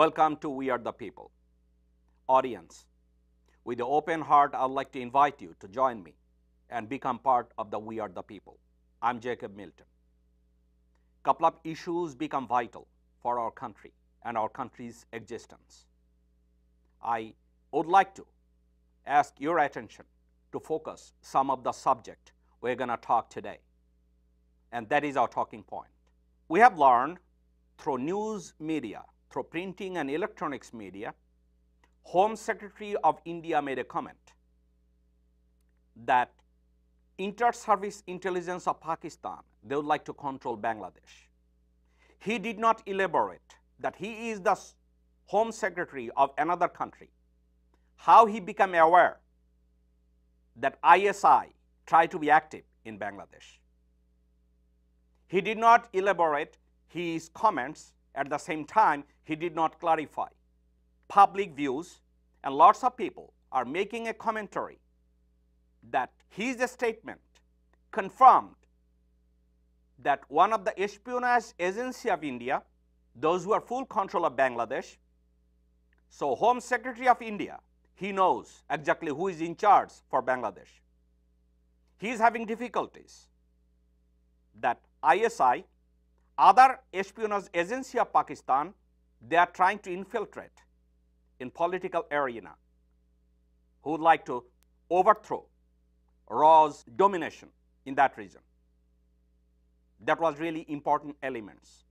Welcome to We Are the People. Audience, with an open heart, I'd like to invite you to join me and become part of the We Are the People. I'm Jacob Milton. Couple of issues become vital for our country and our country's existence. I would like to ask your attention to focus some of the subject we're going to talk today. And that is our talking point. We have learned through news media, through printing and electronics media, Home Secretary of India made a comment that Inter-Service Intelligence of Pakistan, they would like to control Bangladesh. He did not elaborate that he is the Home Secretary of another country, how he became aware that ISI tried to be active in Bangladesh. He did not elaborate his comments. At the same time, he did not clarify public views, and lots of people are making a commentary that his statement confirmed that one of the espionage agency of India, those who are full control of Bangladesh, so Home Secretary of India, he knows exactly who is in charge for Bangladesh. He is having difficulties that ISI, other espionage agency of Pakistan, they are trying to infiltrate in political arena, who would like to overthrow Raw's domination in that region. That was really important elements.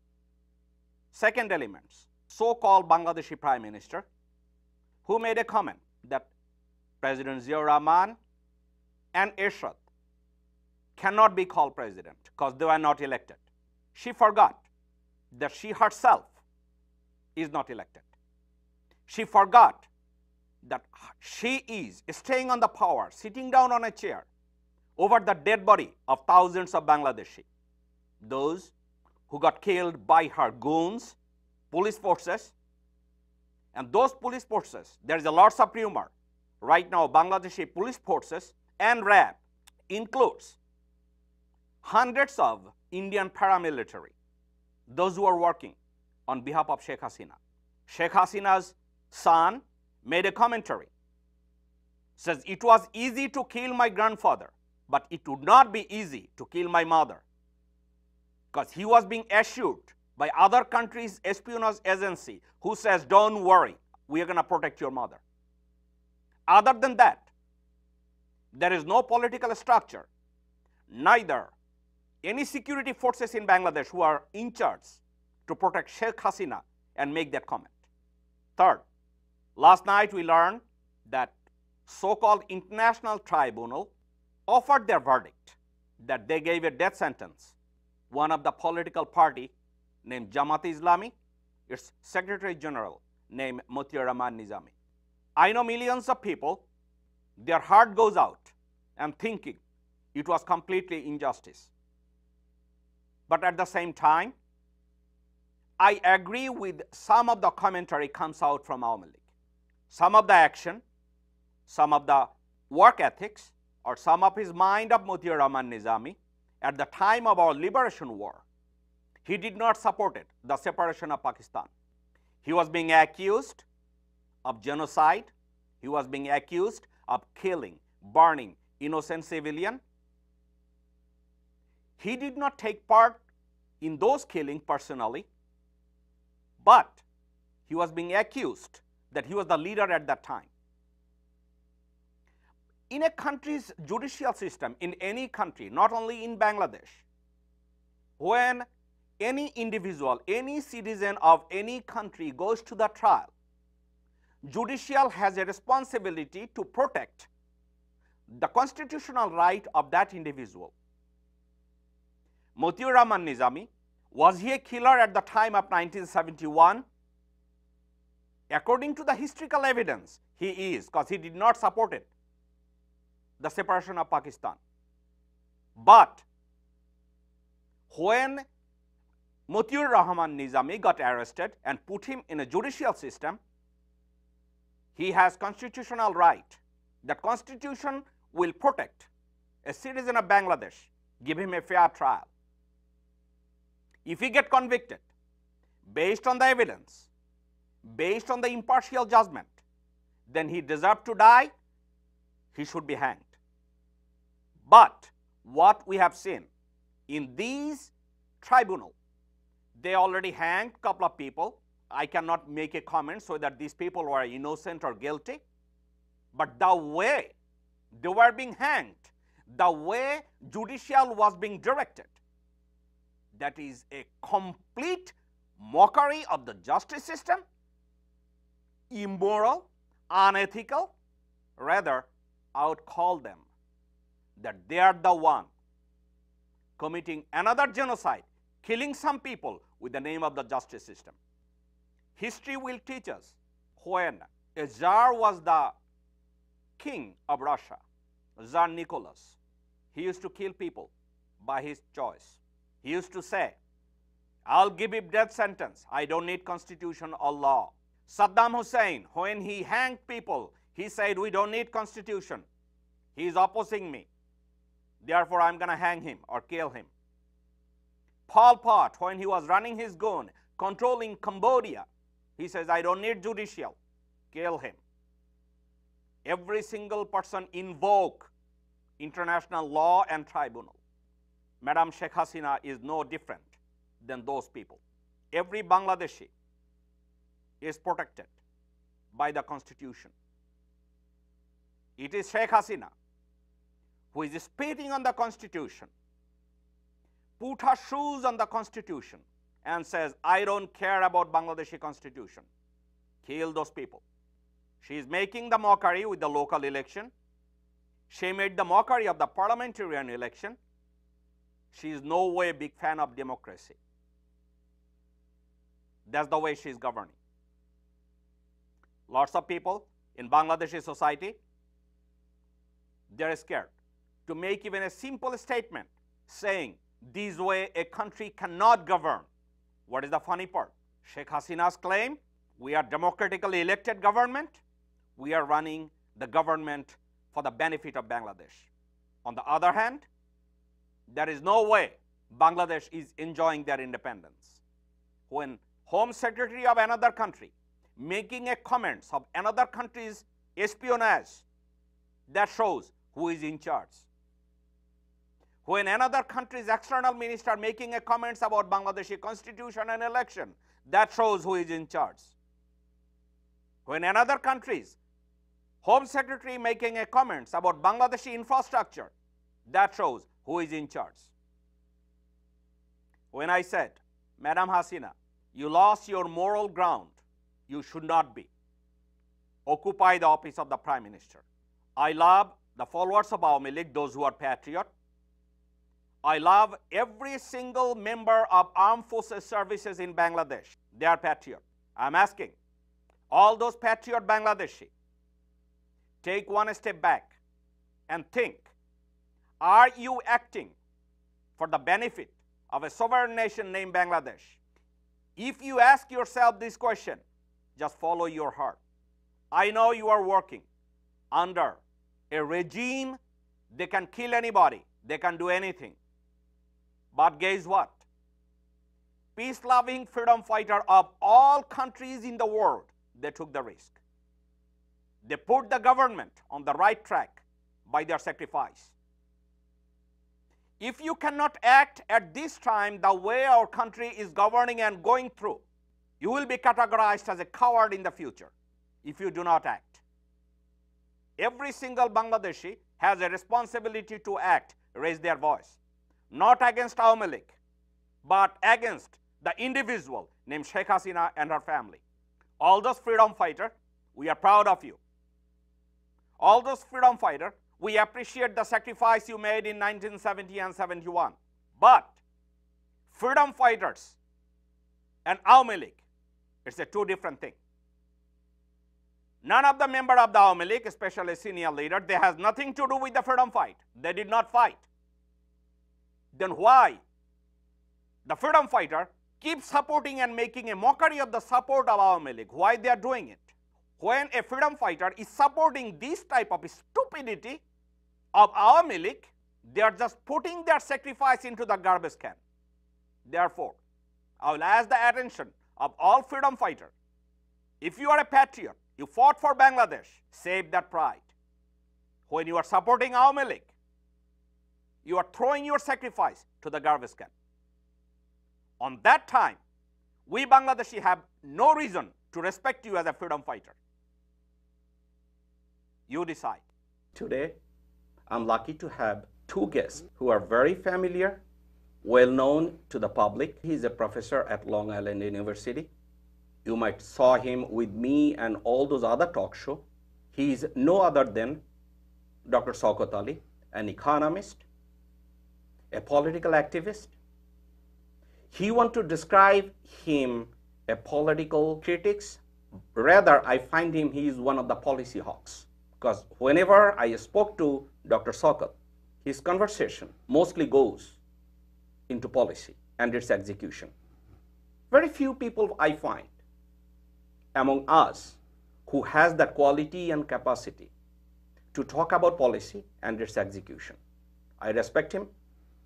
Second elements, so-called Bangladeshi Prime Minister, who made a comment that President Ziaur Rahman and Ershad cannot be called president because they were not elected. She forgot that she herself is not elected. She forgot that she is staying on the power, sitting down on a chair over the dead body of thousands of Bangladeshi, those who got killed by her goons, police forces. And those police forces, there is a lots of rumor. Right now, Bangladeshi police forces and RAB includes hundreds of Indian paramilitary, those who are working on behalf of Sheikh Hasina. Sheikh Hasina's son made a commentary, says it was easy to kill my grandfather, but it would not be easy to kill my mother, because he was being assured by other countries' espionage agency who says, don't worry, we are going to protect your mother. Other than that, there is no political structure, neither any security forces in Bangladesh who are in charge to protect Sheikh Hasina and make that comment. Third, last night we learned that so-called international tribunal offered their verdict that they gave a death sentence. One of the political party named Jamaat-e-Islami, its Secretary General named Mutiur Rahman Nizami. I know millions of people, their heart goes out and thinking it was completely injustice. But at the same time, I agree with some of the commentary comes out from Awami League. Some of the action, some of the work ethics, or some of his mind of Mutiur Rahman Nizami at the time of our liberation war, he did not support it, the separation of Pakistan. He was being accused of genocide. He was being accused of killing, burning innocent civilian. He did not take part in those killings personally, but he was being accused that he was the leader at that time. In a country's judicial system, in any country, not only in Bangladesh, when any individual, any citizen of any country goes to the trial, judicial has a responsibility to protect the constitutional right of that individual. Mutiur Rahman Nizami, was he a killer at the time of 1971? According to the historical evidence, he is, because he did not support it, the separation of Pakistan. But when Mutiur Rahman Nizami got arrested and put him in a judicial system, he has constitutional right. That constitution will protect a citizen of Bangladesh, give him a fair trial. If he get convicted based on the evidence, based on the impartial judgment, then he deserved to die, he should be hanged. But what we have seen in these tribunals, they already hanged a couple of people. I cannot make a comment so that these people were innocent or guilty. But the way they were being hanged, the way judicial was being directed, that is a complete mockery of the justice system, immoral, unethical. Rather, I would call them that they are the one committing another genocide, killing some people with the name of the justice system. History will teach us when a Tsar was the king of Russia, Tsar Nicholas, he used to kill people by his choice. He used to say, I'll give him death sentence. I don't need constitution or law. Saddam Hussein, when he hanged people, he said, we don't need constitution. He is opposing me. Therefore, I'm going to hang him or kill him. Pol Pot, when he was running his gun, controlling Cambodia, he says, I don't need judicial. Kill him. Every single person invoke international law and tribunal. Madam Sheikh Hasina is no different than those people. Every Bangladeshi is protected by the constitution. It is Sheikh Hasina who is spitting on the constitution, put her shoes on the constitution and says, I don't care about Bangladeshi constitution. Kill those people. She is making the mockery with the local election. She made the mockery of the parliamentarian election. She is no way a big fan of democracy. That's the way she is governing. Lots of people in Bangladeshi society, they're scared to make even a simple statement saying, this way a country cannot govern. What is the funny part? Sheikh Hasina's claim, we are democratically elected government. We are running the government for the benefit of Bangladesh. On the other hand, there is no way Bangladesh is enjoying their independence. When Home Secretary of another country making a comments of another country's espionage, that shows who is in charge. When another country's external minister making a comments about Bangladeshi constitution and election, that shows who is in charge. When another country's Home Secretary making a comments about Bangladeshi infrastructure, that shows who is in charge. When I said, Madam Hasina, you lost your moral ground, you should not be. Occupy the office of the Prime Minister. I love the followers of Awami League, those who are patriot. I love every single member of armed forces services in Bangladesh. They are patriot. I'm asking all those patriot Bangladeshi, take one step back and think, are you acting for the benefit of a sovereign nation named Bangladesh? If you ask yourself this question, just follow your heart. I know you are working under a regime, they can kill anybody, they can do anything. But guess what? Peace-loving freedom fighter of all countries in the world, they took the risk. They put the government on the right track by their sacrifice. If you cannot act at this time the way our country is governing and going through, you will be categorized as a coward in the future if you do not act. Every single Bangladeshi has a responsibility to act, raise their voice, not against Awami League, but against the individual named Sheikh Hasina and her family. All those freedom fighters, we are proud of you. All those freedom fighters, we appreciate the sacrifice you made in 1970 and 71. But freedom fighters and Awami League, it's a two different thing. None of the member of the Awami League, especially senior leader, they has nothing to do with the freedom fight. They did not fight. Then why the freedom fighter keeps supporting and making a mockery of the support of Awami League? Why they are doing it? When a freedom fighter is supporting this type of stupidity of Awami League, they are just putting their sacrifice into the garbage can. Therefore, I will ask the attention of all freedom fighters. If you are a patriot, you fought for Bangladesh, save that pride. When you are supporting Awami League, you are throwing your sacrifice to the garbage can. On that time, we Bangladeshi have no reason to respect you as a freedom fighter. You decide. Today, I'm lucky to have two guests who are very familiar, well known to the public. He's a professor at Long Island University. You might saw him with me and all those other talk shows. He is no other than Dr. Shaukat Ali, an economist, a political activist. He want to describe him a political critics. Rather, I find him, he is one of the policy hawks. Because whenever I spoke to Dr. Shaukat, his conversation mostly goes into policy and its execution. Very few people I find among us who has the quality and capacity to talk about policy and its execution. I respect him.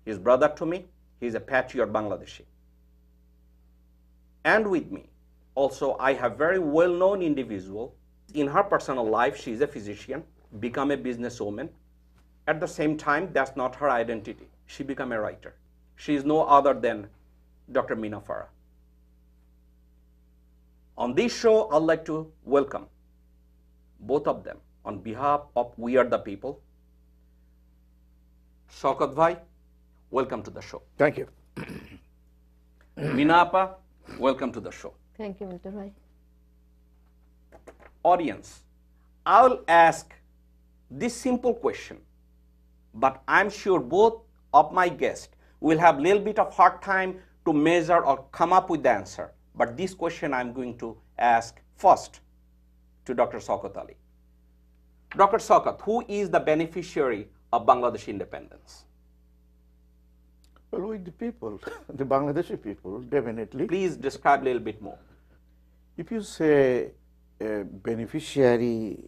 He's brother to me. He's a patriot Bangladeshi. And with me, also, I have very well-known individual. In her personal life, she is a physician, become a businesswoman. At the same time, that's not her identity. She became a writer. She is no other than Dr. Meena Farah. On this show, I'd like to welcome both of them on behalf of We Are the People. Shaukat Bhai, welcome to the show. Thank you. Meena Appa, welcome to the show. Thank you, Mr. Bhai. Audience, I will ask this simple question, but I'm sure both of my guests will have a little bit of hard time to measure or come up with the answer. But this question I'm going to ask first to Dr. Shaukat Ali. Dr. Shaukat, who is the beneficiary of Bangladesh independence? Well, with the people, the Bangladeshi people, definitely. Please describe a little bit more. If you say beneficiary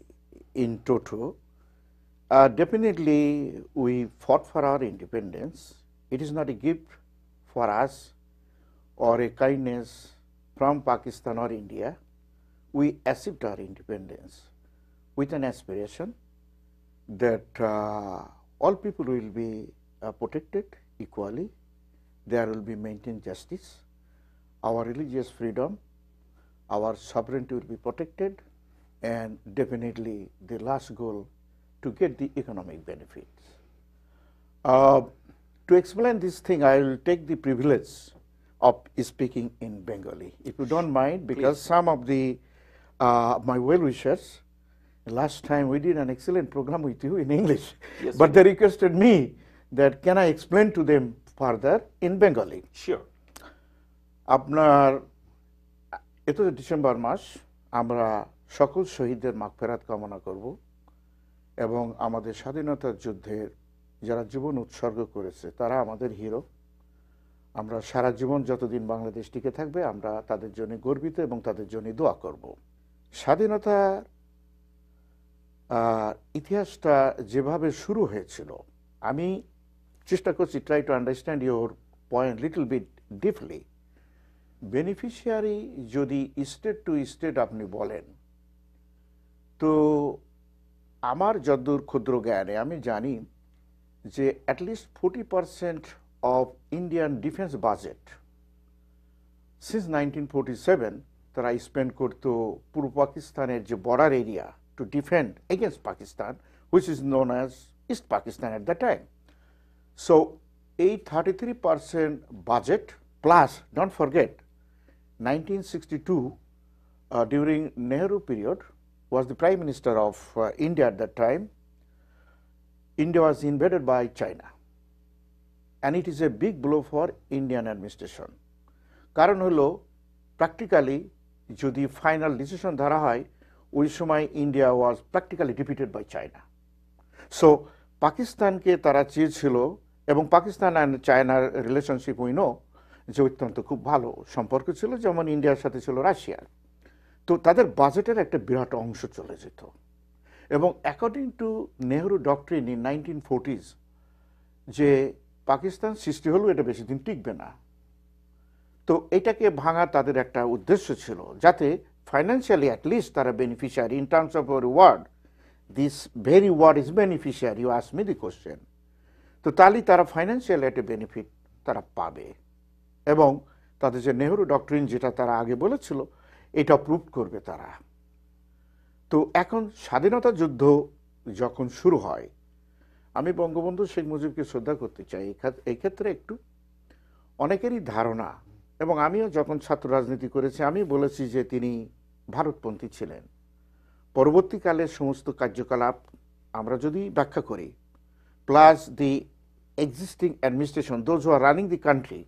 in toto, definitely we fought for our independence. It is not a gift for us or a kindness from Pakistan or India. We accept our independence with an aspiration that all people will be protected equally. There will be maintained justice. Our religious freedom, our sovereignty will be protected, and definitely the last goal to get the economic benefits. To explain this thing, I will take the privilege of speaking in Bengali, if you don't mind, because some of the my well-wishers, last time we did an excellent program with you in English, Yes, but they requested me that can I explain to them further in Bengali. Sure. আপনার এত December মাস আমরা সকল শহীদদের মাগফিরাত কামনা করব এবং আমাদের স্বাধীনতার যুদ্ধের যারা জীবন উৎসর্গ করেছে তারা আমাদের হিরো। আমরা সারা জীবন যতদিন বাংলাদেশ টিকে থাকবে আমরা তাদের জন্য গর্বিত এবং তাদের জন্য দোয়া করব। স্বাধীনতার ইতিহাসটা যেভাবে শুরু হয়েছিল, আমি চেষ্টা করছি try to understand your point little bit deeply. Beneficiary যদি স্টেট টু স্টেট আপনি বলেন, তো আমার যদ্দূর ক্ষুদ্র জ্ঞানে আমি জানি যে at least 40% of Indian defence budget since 1947 তারা স্পেন্ড করতো পূর্ব পাকিস্তানের যে border area to defend against Pakistan, which is known as east Pakistan at the time. So এই 33% budget plus, don't forget, 1962 during Nehru period was the Prime Minister of India at that time. India was invaded by China, and it is a big blow for Indian administration. কারণ হলো practically যদি final decision ধরা হয়, ওই সময় India was practically defeated by China. So পাকিস্তানকে তারা চেয়েছিল, এবং পাকিস্তান অ্যান্ড চায়নার রিলেশনশিপ উই নো যে অত্যন্ত খুব ভালো সম্পর্ক ছিল, যেমন ইন্ডিয়ার সাথে ছিল রাশিয়ার। তো তাদের বাজেটের একটা বিরাট অংশ চলে যেত, এবং according to Nehru doctrine in 1940s যে পাকিস্তান সৃষ্টি হলেও এটা বেশি দিন টিকবে না। তো এটাকে ভাঙা তাদের একটা উদ্দেশ্য ছিল, যাতে financially at least তারা beneficiary in terms of a reward. This very word is beneficiary. You ask me the question. তো তাহলে তারা ফাইন্যান্সিয়াল একটা বেনিফিট তারা পাবে এবং তাদের যে নেহরু ডক্ট্রিন যেটা তারা আগে বলেছিল এটা প্রুভ করবে তারা। তো এখন স্বাধীনতা যুদ্ধ যখন শুরু হয়, আমি বঙ্গবন্ধু শেখ মুজিবকে শ্রদ্ধা করতে চাই এই ক্ষেত্রে একটু অনেকেরই ধারণা, এবং আমিও যখন ছাত্র রাজনীতি করেছি আমি বলেছি যে তিনি ভারতপন্থী ছিলেন। পরবর্তীকালে সমস্ত কার্যকলাপ আমরা যদি ব্যাখ্যা করি, plus the existing administration, those who are running the country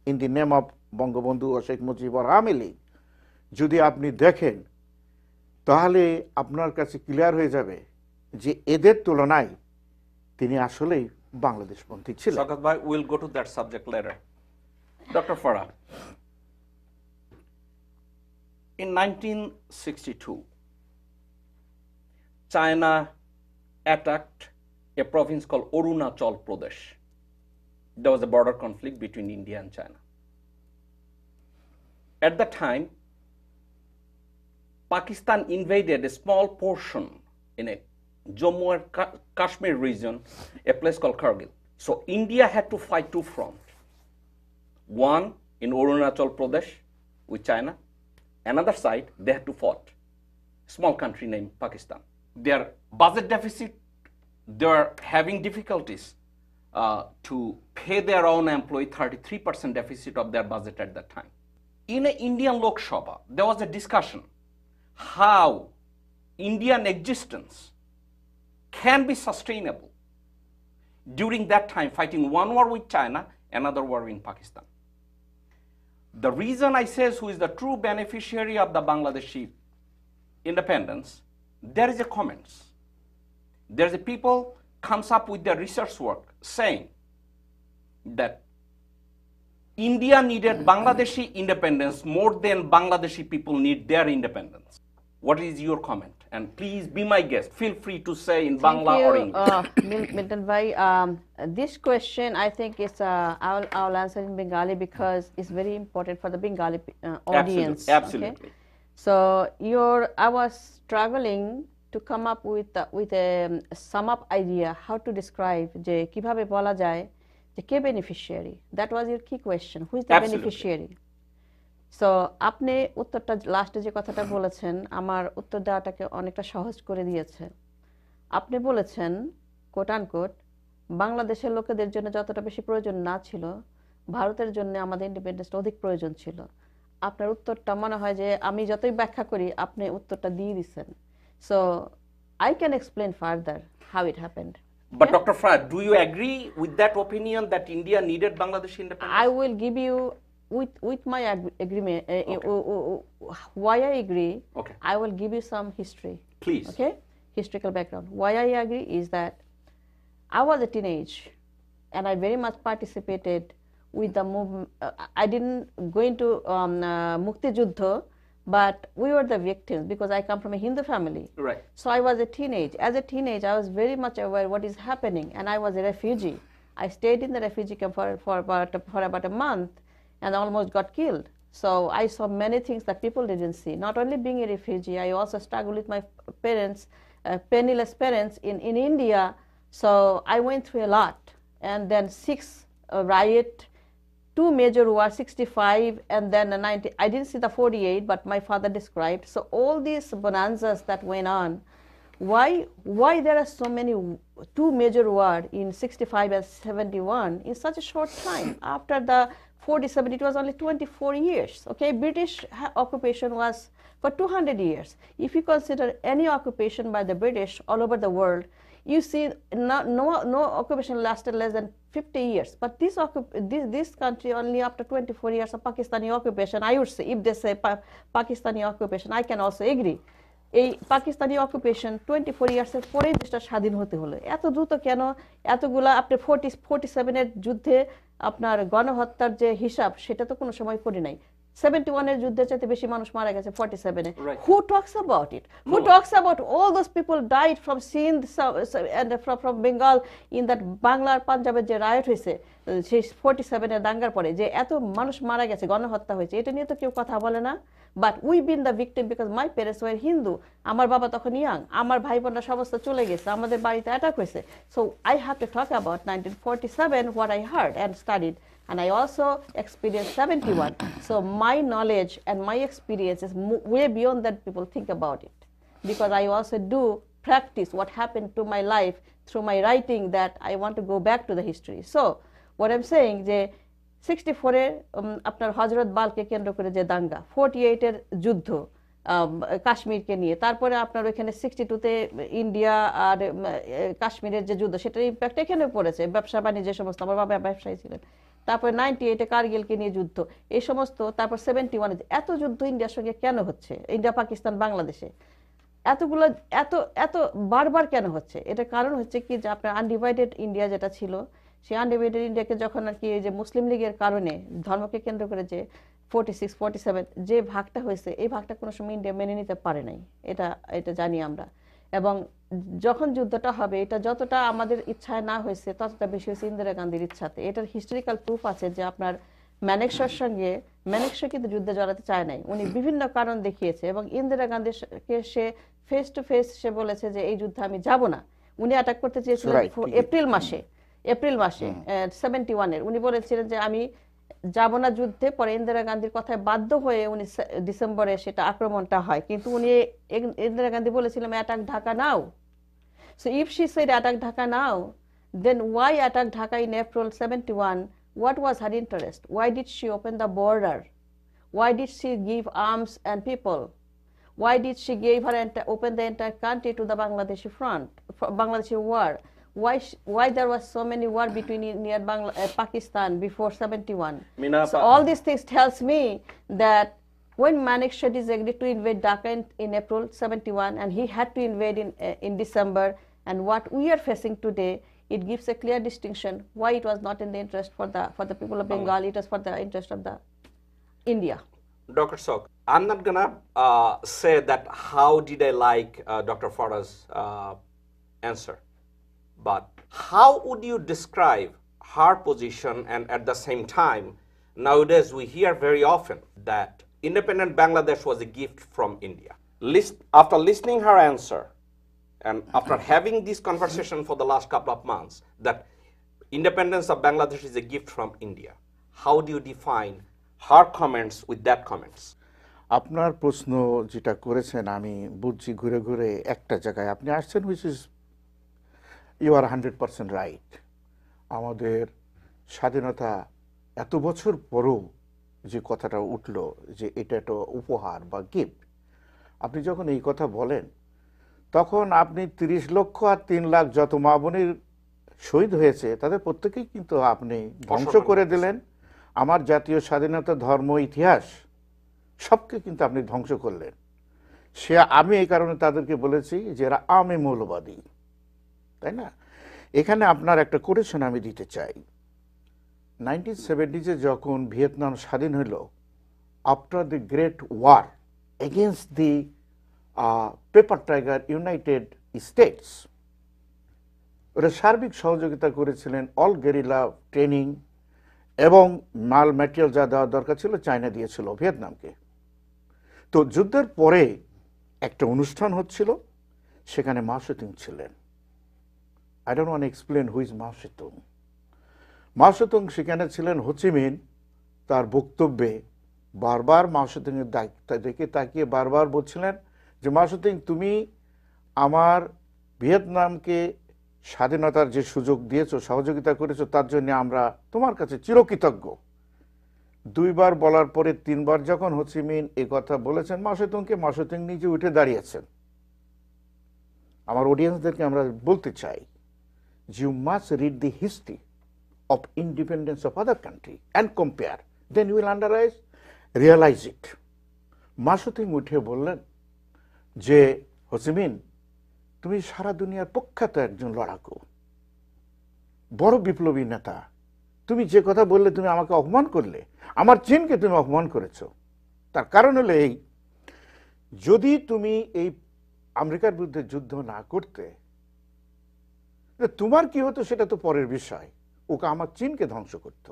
in the name of Bangabandhu ও শেখ মুজিব আর আওয়ামী লীগ, যদি আপনি দেখেন তাহলে আপনার কাছে ক্লিয়ার হয়ে যাবে যে এদের তুলনায় তিনি আসলেই বাংলাদেশপন্থী ছিলেন। Shaukat bhai, we'll go to that subject later. Dr. Farah, in 1962, China attacked a province called Arunachal Pradesh. There was a border conflict between India and China. At that time, Pakistan invaded a small portion in a Jammu and Kashmir region, a place called Kargil. So India had to fight two fronts. One in Arunachal Pradesh with China, another side they had to fight small country named Pakistan. Their budget deficit, they were having difficulties to pay their own employee, 33% deficit of their budget at that time. In an Indian Lok Sabha, there was a discussion how Indian existence can be sustainable during that time, fighting one war with China, another war in Pakistan. The reason I say who is the true beneficiary of the Bangladeshi independence, there is a comments. There's a people comes up with their research work saying that India needed Bangladeshi independence more than Bangladeshi people need their independence. What is your comment? And please be my guest. Feel free to say in Bangla or English. Milton bhai, this question I think is I'll answer in Bengali because it's very important for the Bengali audience. Absolutely. Okay? So I was struggling to come up with a sum up idea how to describe যে কিভাবে বলা যায় যে কে beneficiary. That was your key question. Who is the beneficiary? So আপনি উত্তরটা লাস্টে যে কথাটা বলেছেন আমার উত্তর দেওয়াটাকে অনেকটা সহজ করে দিয়েছে। আপনি বলেছেন কোট আনকোট বাংলাদেশের লোকেদের জন্য যতটা বেশি প্রয়োজন না ছিল ভারতের জন্য আমাদের ইন্ডিপেন্ডেন্সটা অধিক প্রয়োজন ছিল। আপনার উত্তরটা মনে হয় যে আমি যতই ব্যাখ্যা করি আপনি উত্তরটা দিয়ে দিয়েছেন। So I can explain further how it happened. But yeah? Dr. Farah, do you agree with that opinion that India needed Bangladesh independence? I will give you with my agreement, why I agree, I will give you some history. Please. Okay? Historical background. Why I agree is that I was a teenage and I very much participated with the movement. I didn't go into Mukti Juddha, but we were the victims because I come from a Hindu family. Right. So I was a teenage. As a teenage, I was very much aware what is happening, and I was a refugee. I stayed in the refugee camp for about a month and almost got killed. So I saw many things that people didn't see. Not only being a refugee, I also struggled with my parents, penniless parents in India. So I went through a lot. And then 6 riot, 2 major wars, 65 and then 90. I didn't see the 48, but my father described. So all these bonanzas that went on, why there are so many 2 major wars in 65 and 71 in such a short time? After the 47, it was only 24 years. Okay, British occupation was for 200 years. If you consider any occupation by the British all over the world, you see no occupation lasted less than 50 years. But this country only after 24 years of Pakistani occupation, I would say, if they say Pakistani occupation, I can also agree. এই Pakistani occupation 24 ইয়ার্সের পরে দেশটা স্বাধীন হতে হলো। এত দ্রুত কেন? এতগুলা আপনি 47 এর যুদ্ধে আপনার গণহত্যার যে হিসাব সেটা তো কোনো সময় করি নাই। 71-এর যুদ্ধের চাইতে বেশি মানুষ মারা গেছে 47-এ। Right. Who talks about it? Who No. talks about all those people died from Sindh and from Bengal in that Bangla আর পাঞ্জাবের যে রায়ট হয়েছে সেই 47-এর দাঙ্গার পরে, যে এত মানুষ মারা গেছে, গণহত্যা হয়েছে, এটা নিয়ে তো কেউ কথা বলে না। But we been the victim because my parents were Hindu. আমার বাবা তখন ইয়াং, আমার ভাই বোনরা সমস্ত চলে গেছে, আমাদের বাড়িতে অ্যাটাক হয়েছে। So I have to talk about 1947 what I heard and studied. And I also experienced 71. So my knowledge and my experience is way beyond that people think about it. Because I also do practice what happened to my life through my writing, that I want to go back to the history. So what I'm saying, যে 64-এর আপনার হজরত বালকে কেন্দ্র করে যে দাঙ্গা, 48-এর যুদ্ধ কাশ্মীরকে নিয়ে, তারপরে আপনার ওইখানে 62-তে ইন্ডিয়া আর কাশ্মীরের যে যুদ্ধ, সেটার ইম্প্যাক্ট এখানে পড়েছে, ব্যবসা বাণিজ্যের সমস্ত, আমার বাবা ব্যবসায়ী ছিলেন। তারপর 98-এ কার্গিলকে নিয়ে যুদ্ধ, এই সমস্ত, তারপর 71-এ এত যুদ্ধ ইন্ডিয়ার সঙ্গে কেন হচ্ছে, ইন্ডিয়া পাকিস্তান বাংলাদেশে এতগুলো এত এত বারবার কেন হচ্ছে? এটা কারণ হচ্ছে কি, যে আপনার আনডিভাইডেড ইন্ডিয়া যেটা ছিল, সেই আনডিভাইডেড ইন্ডিয়াকে যখন আর কি যে মুসলিম লীগের কারণে ধর্মকে কেন্দ্র করে যে 46, 47 যে ভাগটা হয়েছে, এই ভাগটা কোনো সময় ইন্ডিয়া মেনে নিতে পারে নাই, এটা জানি আমরা। এবং যখন যুদ্ধটা হবে, এটা যতটা আমাদের ইচ্ছায় না হয়েছে, ততটা বেশি হয়েছে ইন্দিরা গান্ধীর ইচ্ছাতে। এটার হিস্টোরিক্যাল প্রুফ আছে যে আপনার ম্যানেকশর সঙ্গে, ম্যানেকশর কিন্তু যুদ্ধে জড়াতে চায় নাই, উনি বিভিন্ন কারণ দেখিয়েছে, এবং ইন্দিরা গান্ধীকে সে ফেস টু ফেস সে বলেছে যে এই যুদ্ধে আমি যাব না। উনি অ্যাটাক করতে চেয়েছিলেন এপ্রিল মাসে 71-এর, উনি বলেছিলেন যে আমি যাব না যুদ্ধে। পরে ইন্দিরা গান্ধীর কথায় বাধ্য হয়ে উনি ডিসেম্বরে সেটা আক্রমণটা হয়, কিন্তু উনি ইন্দিরা গান্ধী বলেছিলেন attack Dhaka now. So if she said attack Dhaka now, then why attack Dhaka in April 71? What was her interest? Why did she open the border? Why did she give arms and people? Why did she open the entire country to the Bangladeshi front, Bangladeshi war? Why there was so many war between India and Pakistan before 71? So all these things tells me that when Manekshaw disagreed to invade Dhaka in April 71, and he had to invade in December, and what we are facing today, it gives a clear distinction why it was not in the interest for the people of Bengal, it was for the interest of the India. Dr. Sok, I'm not gonna say that how did I like Dr. Farah's answer, but how would you describe her position? And at the same time, nowadays we hear very often that independent Bangladesh was a gift from India. After listening her answer, and after having this conversation for the last couple of months, that independence of Bangladesh is a gift from India, how do you define her comments with that comments? আপনার প্রশ্ন যেটা করেছেন আমি বুঝছি ঘুরে ঘুরে একটা জায়গায় আপনি আসছেন, which is you are 100% right. আমাদের স্বাধীনতা এত বছর পরও যে কথাটা উঠল যে এটা একটা উপহার বা গিফট, আপনি যখন এই কথা বলেন তখন আপনি 30 লক্ষ আর 3 লাখ যত মা বোনের শহীদ হয়েছে তাদের প্রত্যেকেই কিন্তু আপনি ধ্বংস করে দিলেন। আমার জাতীয় স্বাধীনতা, ধর্ম, ইতিহাস সবকে কিন্তু আপনি ধ্বংস করলেন। আমি এই কারণে তাদেরকে বলেছি যে এরা আমি মৌলবাদী, তাই না? এখানে আপনার একটা কোটেশন আমি দিতে চাই। 1970-এ যখন ভিয়েতনাম স্বাধীন হলো, after the great war against the paper tiger United States, ওরা সার্বিক সহযোগিতা করেছিলেন, অল গেরিলা ট্রেনিং এবং মাল ম্যাটেরিয়াল যা দেওয়া দরকার ছিল চায়না দিয়েছিল ভিয়েতনামকে। তো যুদ্ধের পরে একটা অনুষ্ঠান হচ্ছিল, সেখানে মা সেতুং ছিলেন। I don't want to explain who is Mao Zedong. Mao Zedong সেখানে ছিলেন। হোচিমিন তার বক্তব্যে বারবার মাও সেতুংয়ের দিকে তাকিয়ে বারবার বলছিলেন যে মাও সেতুং, তুমি আমার ভিয়েতনামকে স্বাধীনতার যে সুযোগ দিয়েছো, সহযোগিতা করেছো, তার জন্য আমরা তোমার কাছে চিরকৃতজ্ঞ। 2 বার বলার পরে 3 বার যখন হোচিমিন এই কথা বলেছেন মাও সেতুংকে, মাও সেতুং নিজে উঠে দাঁড়িয়েছেন। আমার অডিয়েন্সদেরকে আমরা বলতে চাই, you must read the history of independence of other country and compare, then you will realize it. মা সেতুং উঠে বললেন যে হোচিমিন, তুমি সারা দুনিয়ার প্রখ্যাত একজন লড়াকু, বড় বিপ্লবী নেতা, তুমি যে কথা বললে, তুমি আমাকে অপমান করলে, আমার চীনকে তুমি অপমান করেছো। তার কারণ হলো এই, যদি তুমি এই আমেরিকার বিরুদ্ধে যুদ্ধ না করতে, তোমার কি হতো সেটা তো পরের বিষয়, ওকে আমার চীনকে ধ্বংস করত।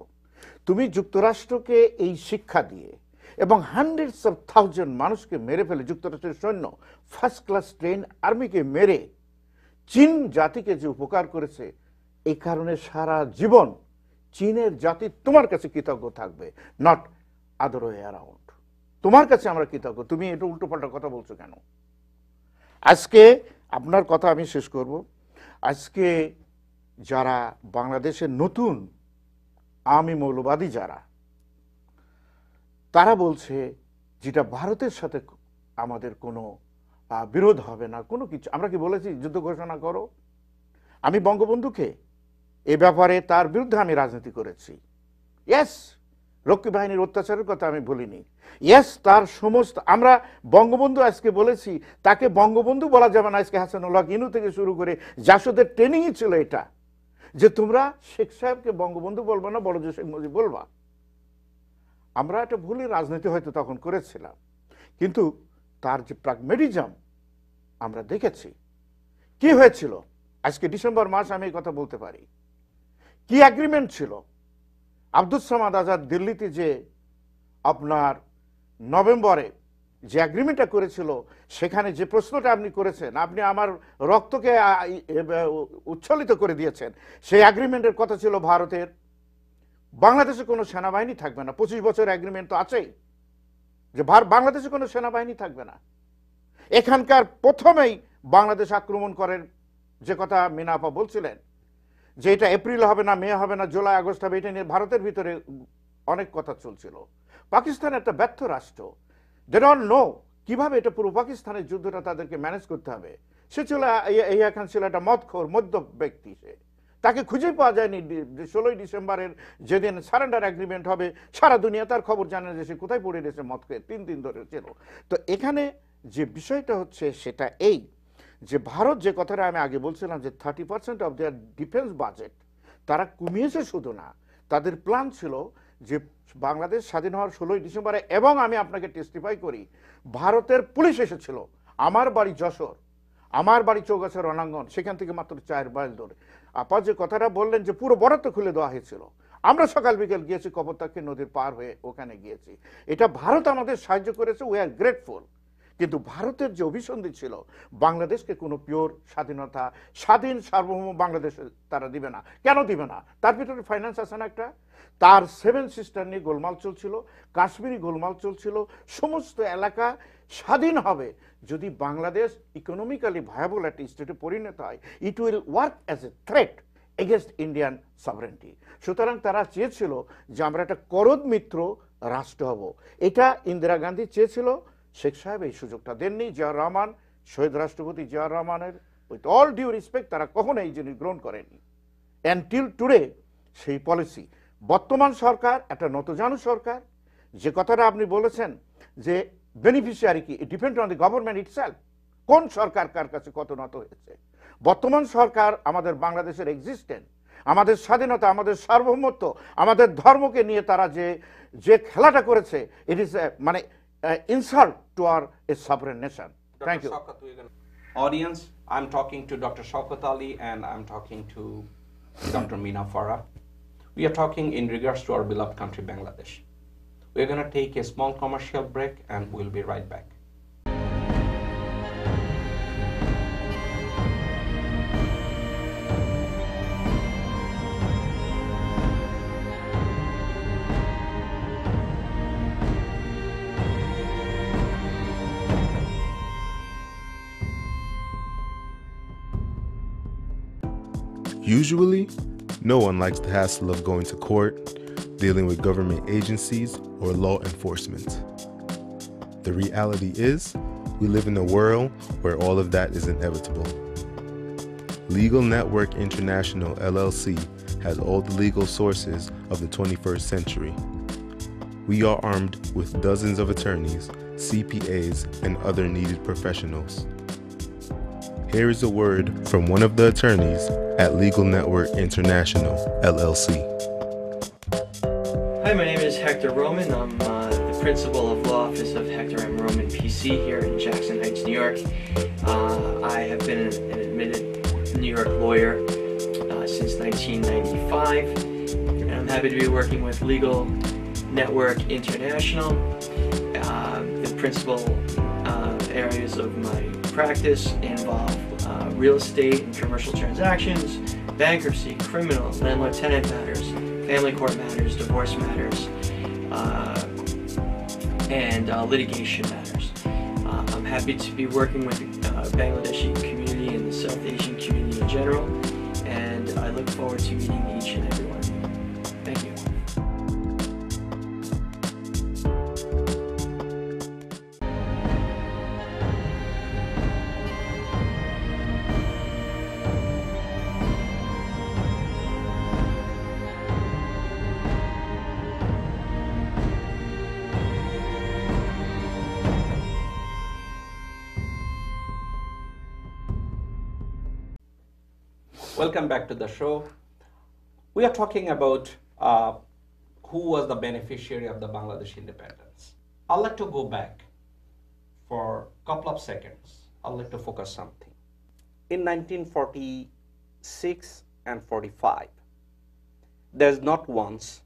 তুমি যুক্তরাষ্ট্রকে এই শিক্ষা দিয়ে এবং হান্ড্রেডস অফ থাউজেন্ড মানুষকে মেরে ফেলে, যুক্তরাষ্ট্রের সৈন্য ফার্স্ট ক্লাস ট্রেন আর্মিকে মেরে চীন জাতিকে যে উপকার করেছে, এই কারণে সারা জীবন চীনের জাতি তোমার কাছে কৃতজ্ঞ থাকবে, নট আদার ওয়ে অ্যারাউন্ড। তোমার কাছে আমরা কৃতজ্ঞ, তুমি এটা উল্টোপাল্টা কথা বলছো কেন? আজকে আপনার কথা আমি শেষ করব। আজকে যারা বাংলাদেশের নতুন আওয়ামী মৌলবাদী যারা, তারা বলছে যেটা ভারতের সাথে আমাদের কোনো বিরোধ হবে না, কোনো কিছু। আমরা কি বলেছি যুদ্ধ ঘোষণা করো? আমি বঙ্গবন্ধুকে এ ব্যাপারে তার বিরুদ্ধে আমি রাজনীতি করেছি। ইয়েস, রক্ষী বাহিনীর অত্যাচারের কথা আমি বলিনি। ইয়েস, তার সমস্ত, আমরা বঙ্গবন্ধু আজকে বলেছি তাকে বঙ্গবন্ধু বলা যাবে না। আজকে হাসানুল্লাহ ইনু থেকে শুরু করে জাসদের ট্রেনিংই ছিল এটা, যে তোমরা শেখ সাহেবকে বঙ্গবন্ধু বলবা না, বড় যে শেখ মুজিব বলবা। আমরা একটা ভুলের রাজনীতি হয়তো তখন করেছিলাম, কিন্তু তার যে প্রাগমেটিজম আমরা দেখেছি। কি হয়েছিল আজকে ডিসেম্বর মাস, আমি এই কথা বলতে পারি। কি এগ্রিমেন্ট ছিল? আব্দুস সামাদ আজাদ দিল্লিতে যে আপনার নভেম্বরে যে এগ্রিমেন্টটা করেছিল, সেখানে যে প্রশ্নটা আপনি করেছেন, আপনি আমার রক্তকে উচ্ছ্বলিত করে দিয়েছেন। সেই এগ্রিমেন্টের কথা ছিল ভারতের বাংলাদেশে কোনো সেনাবাহিনী থাকবে না। 25 বছর এগ্রিমেন্ট তো আছেই, যে বাংলাদেশে কোনো সেনাবাহিনী থাকবে না। এখানকার প্রথমেই বাংলাদেশ আক্রমণ করেন, যে কথা মিনা আপা বলছিলেন, যে এটা এপ্রিল হবে না, মে হবে না, জুলাই আগস্ট হবে, এটা নিয়ে ভারতের ভিতরে অনেক কথা চলছিল। পাকিস্তান একটা ব্যর্থ রাষ্ট্র, দে ডোন্ট নো কিভাবে এটা পুরো পাকিস্তানের যুদ্ধটা তাদেরকে ম্যানেজ করতে হবে। সে ছিল ইয়াহিয়া খান, ছিল একটা মদখোর মধ্য ব্যক্তি। সে, তাকে খুঁজে পাওয়া যায়নি। 16ই ডিসেম্বরের যেদিন সারেন্ডার এগ্রিমেন্ট হবে, সারা দুনিয়া তার খবর জানে যে সে কোথায় পড়ে রয়েছে মদ খেয়ে 3 দিন ধরে ছিল। তো এখানে যে বিষয়টা হচ্ছে সেটা এই, যে ভারত যে কথাটা আমি আগে বলছিলাম, যে 30% অফ দেয়ার ডিফেন্স বাজেট তারা কমিয়েছে। শুধু না, তাদের প্ল্যান ছিল যে বাংলাদেশ স্বাধীন হওয়ার 16ই ডিসেম্বরে, এবং আমি আপনাকে টেস্টিফাই করি, ভারতের পুলিশ এসেছিল আমার বাড়ি যশোর, আমার বাড়ি চৌগাছার রণাঙ্গন, সেখান থেকে মাত্র 4 মাইল দূরে। আপা যে কথাটা বললেন যে পুরো বরাদ্দ খুলে দেওয়া হয়েছিল, আমরা সকাল বিকেল গিয়েছি, কপোতাক্ষী নদীর পার হয়ে ওখানে গিয়েছি। এটা ভারত আমাদের সাহায্য করেছে, উই আর গ্রেটফুল। কিন্তু ভারতের যে অভিসন্ধি ছিল, বাংলাদেশকে কোনো পিওর স্বাধীনতা, স্বাধীন সার্বভৌম বাংলাদেশ তারা দিবে না। কেন দিবে না? তার ভিতরে ফাইন্যান্স আছে না একটা, তার 7 সিস্টার নিয়ে গোলমাল চলছিল, কাশ্মীরি গোলমাল চলছিল। সমস্ত এলাকা স্বাধীন হবে যদি বাংলাদেশ ইকোনমিক্যালি ভায়াবল একটা স্টেটে পরিণত হয়। It will work as a threat against Indian sovereignty. সুতরাং তারা চেয়েছিল যে আমরা একটা করদ মিত্র রাষ্ট্র হব। এটা ইন্দিরা গান্ধী চেয়েছিল, শেখ সাহেব এই সুযোগটা দেননি। জিয়াউর রহমান, শহীদ রাষ্ট্রপতি জিয়াউর রহমানের, উইথ অল ডিউ রেসপেক্ট, তারা কখনো এই জিনিস গ্রহণ করেনি। অ্যান্টিল টুডে সেই পলিসি। বর্তমান সরকার একটা নতজানু সরকার। যে কথাটা আপনি বলেছেন যে বেনিফিশিয়ারি কি, depend on the government itself. কোন সরকার কার কাছে কত নত হয়েছে? বর্তমান সরকার আমাদের বাংলাদেশের এক্সিস্টেন্স, আমাদের স্বাধীনতা, আমাদের সার্বভৌমত্ব, আমাদের ধর্মকে নিয়ে তারা যে খেলাটা করেছে, ইট ইজ মানে insult to our sovereign nation. Thank you. Audience, I'm talking to Dr. Shaukat Ali and I'm talking to Dr. Meena Farah. We are talking in regards to our beloved country, Bangladesh. We're going to take a small commercial break and we'll be right back. Usually, no one likes the hassle of going to court, dealing with government agencies, or law enforcement. The reality is, we live in a world where all of that is inevitable. Legal Network International LLC has all the legal sources of the 21st century. We are armed with dozens of attorneys, CPAs, and other needed professionals. Here is a word from one of the attorneys at Legal Network International, LLC. Hi, my name is Hector Roman. I'm the Principal of Law Office of Hector M. Roman, PC, here in Jackson Heights, New York. I have been an admitted New York lawyer since 1995, and I'm happy to be working with Legal Network International. The principal areas of my practice involve real estate and commercial transactions, bankruptcy, criminal, landlord-tenant matters, family court matters, divorce matters, and litigation matters. I'm happy to be working with the Bangladeshi community and the South Asian community in general, and I look forward to meeting each and every one of you. Thank you. Welcome back to the show. We are talking about who was the beneficiary of the Bangladesh independence. I'd like to go back for a couple of seconds. I'd like to focus something. In 1946 and 45, there's not once,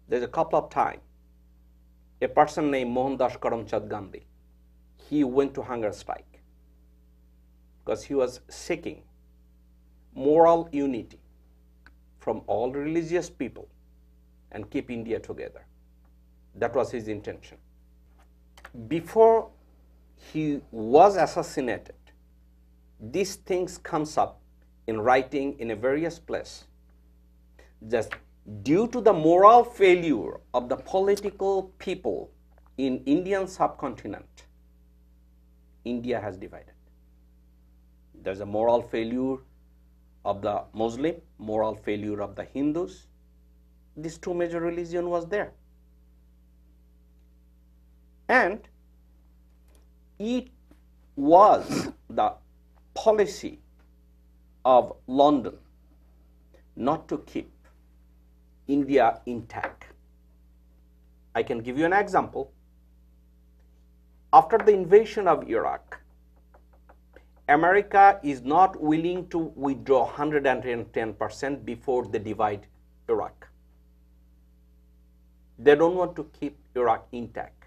there's a couple of times, a person named Mohandas Karamchand Gandhi, he went to hunger strike because he was seeking moral unity from all religious people and keep India together. That was his intention. Before he was assassinated, these things comes up in writing in a various place. Just due to the moral failure of the political people in Indian subcontinent, India has divided. There's a moral failure of the Muslim, moral failure of the Hindus. These two major religion was there. And it was the policy of London not to keep India intact. I can give you an example. After the invasion of Iraq, America is not willing to withdraw 110% before they divide Iraq. They don't want to keep Iraq intact.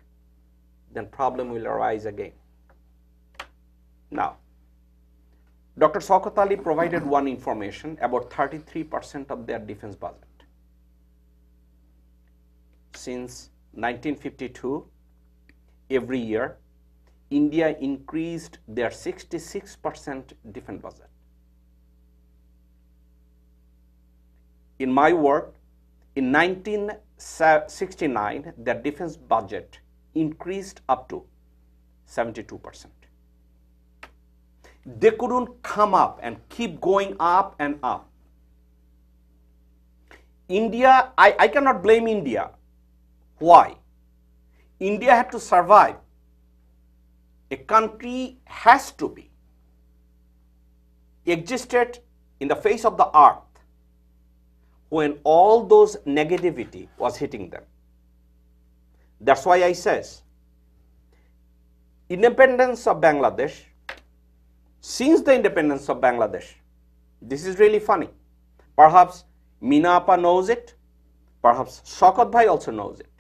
Then problem will arise again. Now, Dr. Shaukat Ali provided one information about 33% of their defense budget. Since 1952, every year, India increased their 66% defense budget. In my work, in 1969, their defense budget increased up to 72%. They couldn't come up and keep going up and up. India, I cannot blame India. Why? India had to survive. A country has to be existed in the face of the earth when all those negativity was hitting them. That's why I says, independence of Bangladesh, since the independence of Bangladesh, this is really funny. Perhaps Mina Appa knows it, perhaps Shaukat Bhai also knows it.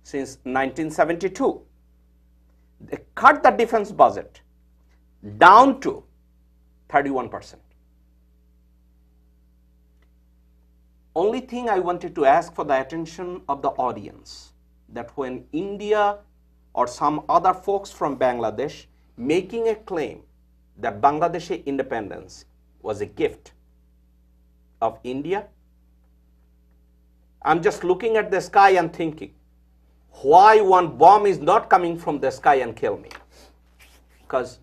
Since 1972, they cut the defense budget down to 31%. Only thing I wanted to ask for the attention of the audience, that when India or some other folks from Bangladesh making a claim that Bangladeshi independence was a gift of India, I'm just looking at the sky and thinking, why one bomb is not coming from the sky and kill me? Because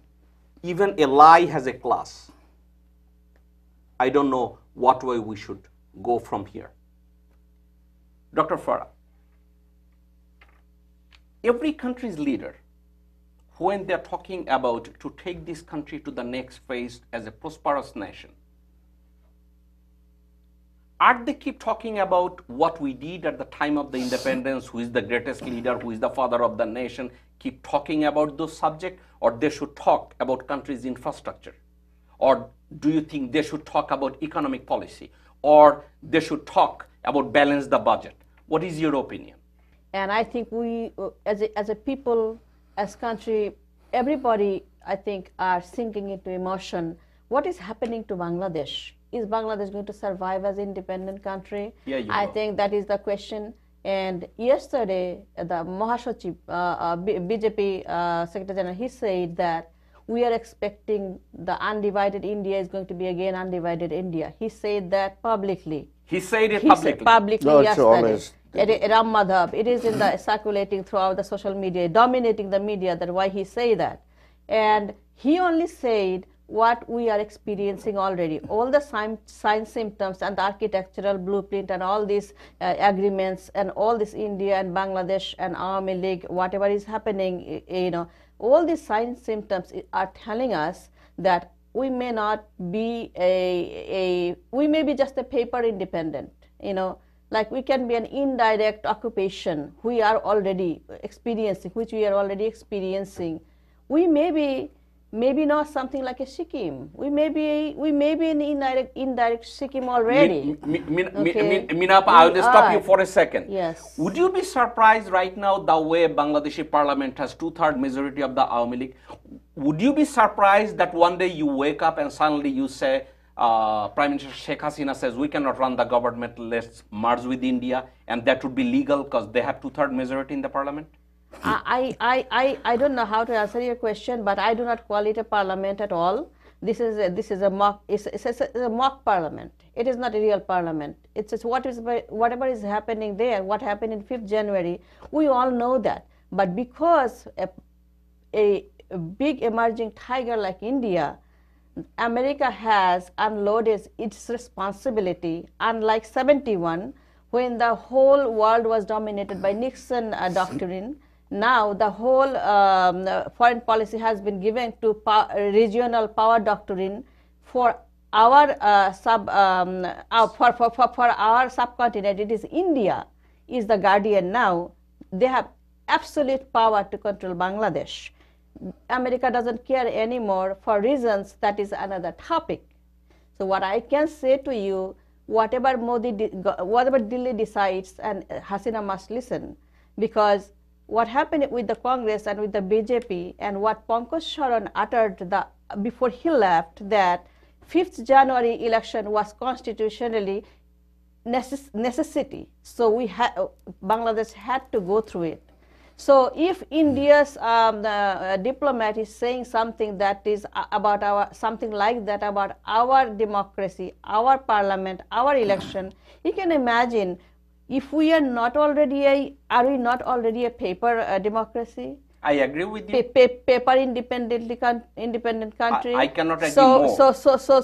even a lie has a class. I don't know what way we should go from here. Dr. Farah, every country's leader, when they're talking about to take this country to the next phase as a prosperous nation, Aren't they keep talking about what we did at the time of the independence, who is the greatest leader, who is the father of the nation, keep talking about those subjects, or they should talk about country's infrastructure? Or do you think they should talk about economic policy, or they should talk about balance the budget? What is your opinion? And I think we, as a people, as country, everybody, I think, are sinking into emotion. What is happening to Bangladesh? Is Bangladesh going to survive as an independent country? Yeah, I think that is the question. And yesterday, the Mahasachib, BJP Secretary General, he said that we are expecting the undivided India is going to be again undivided India. He said that publicly. He said it He publicly. said publicly No, it's yesterday. always- Ram Madhav, it is in the circulating throughout the social media, dominating the media. That why he say that, and he only said what we are experiencing already. All the signs, symptoms, and the architectural blueprint, and all these agreements, and all this India and Bangladesh and Awami League, whatever is happening, all these signs, symptoms are telling us that we may not be we may be just a paper independent, like we can be an indirect occupation we are already experiencing, which we are already experiencing. We may be maybe not something like a Sikkim. We may be an indirect Sikkim already. Minapa, I will stop you for a second. Yes. Would you be surprised right now the way Bangladeshi parliament has 2/3 majority of the Awami League? Would you be surprised that one day you wake up and suddenly you say, Prime Minister Sheikh Hasina says we cannot run the government, let's merge with India, and that would be legal because they have 2/3 majority in the parliament? I don't know how to answer your question, but I do not call it a parliament at all. This is a mock. It's a mock parliament. It is not a real parliament. It's just whatever is happening there. What happened in 5th January, we all know that. But because a big emerging tiger like India, America has unloaded its responsibility. Unlike 71, when the whole world was dominated by Nixon doctrine. Now the whole foreign policy has been given to regional power doctrine for our for our subcontinent. It is India is the guardian now. They have absolute power to control Bangladesh. America doesn't care anymore for reasons that is another topic. So what I can say to you, whatever Delhi decides, and Hasina must listen, because what happened with the Congress and with the BJP, and what Pankaj Charan uttered before he left, that 5th January election was constitutionally necessity. So Bangladesh had to go through it. So if India's diplomat is saying something that is about something like that about our democracy, our parliament, our election, you can imagine if we are not already a paper democracy? I agree with you. Paper independent country. I cannot agree more.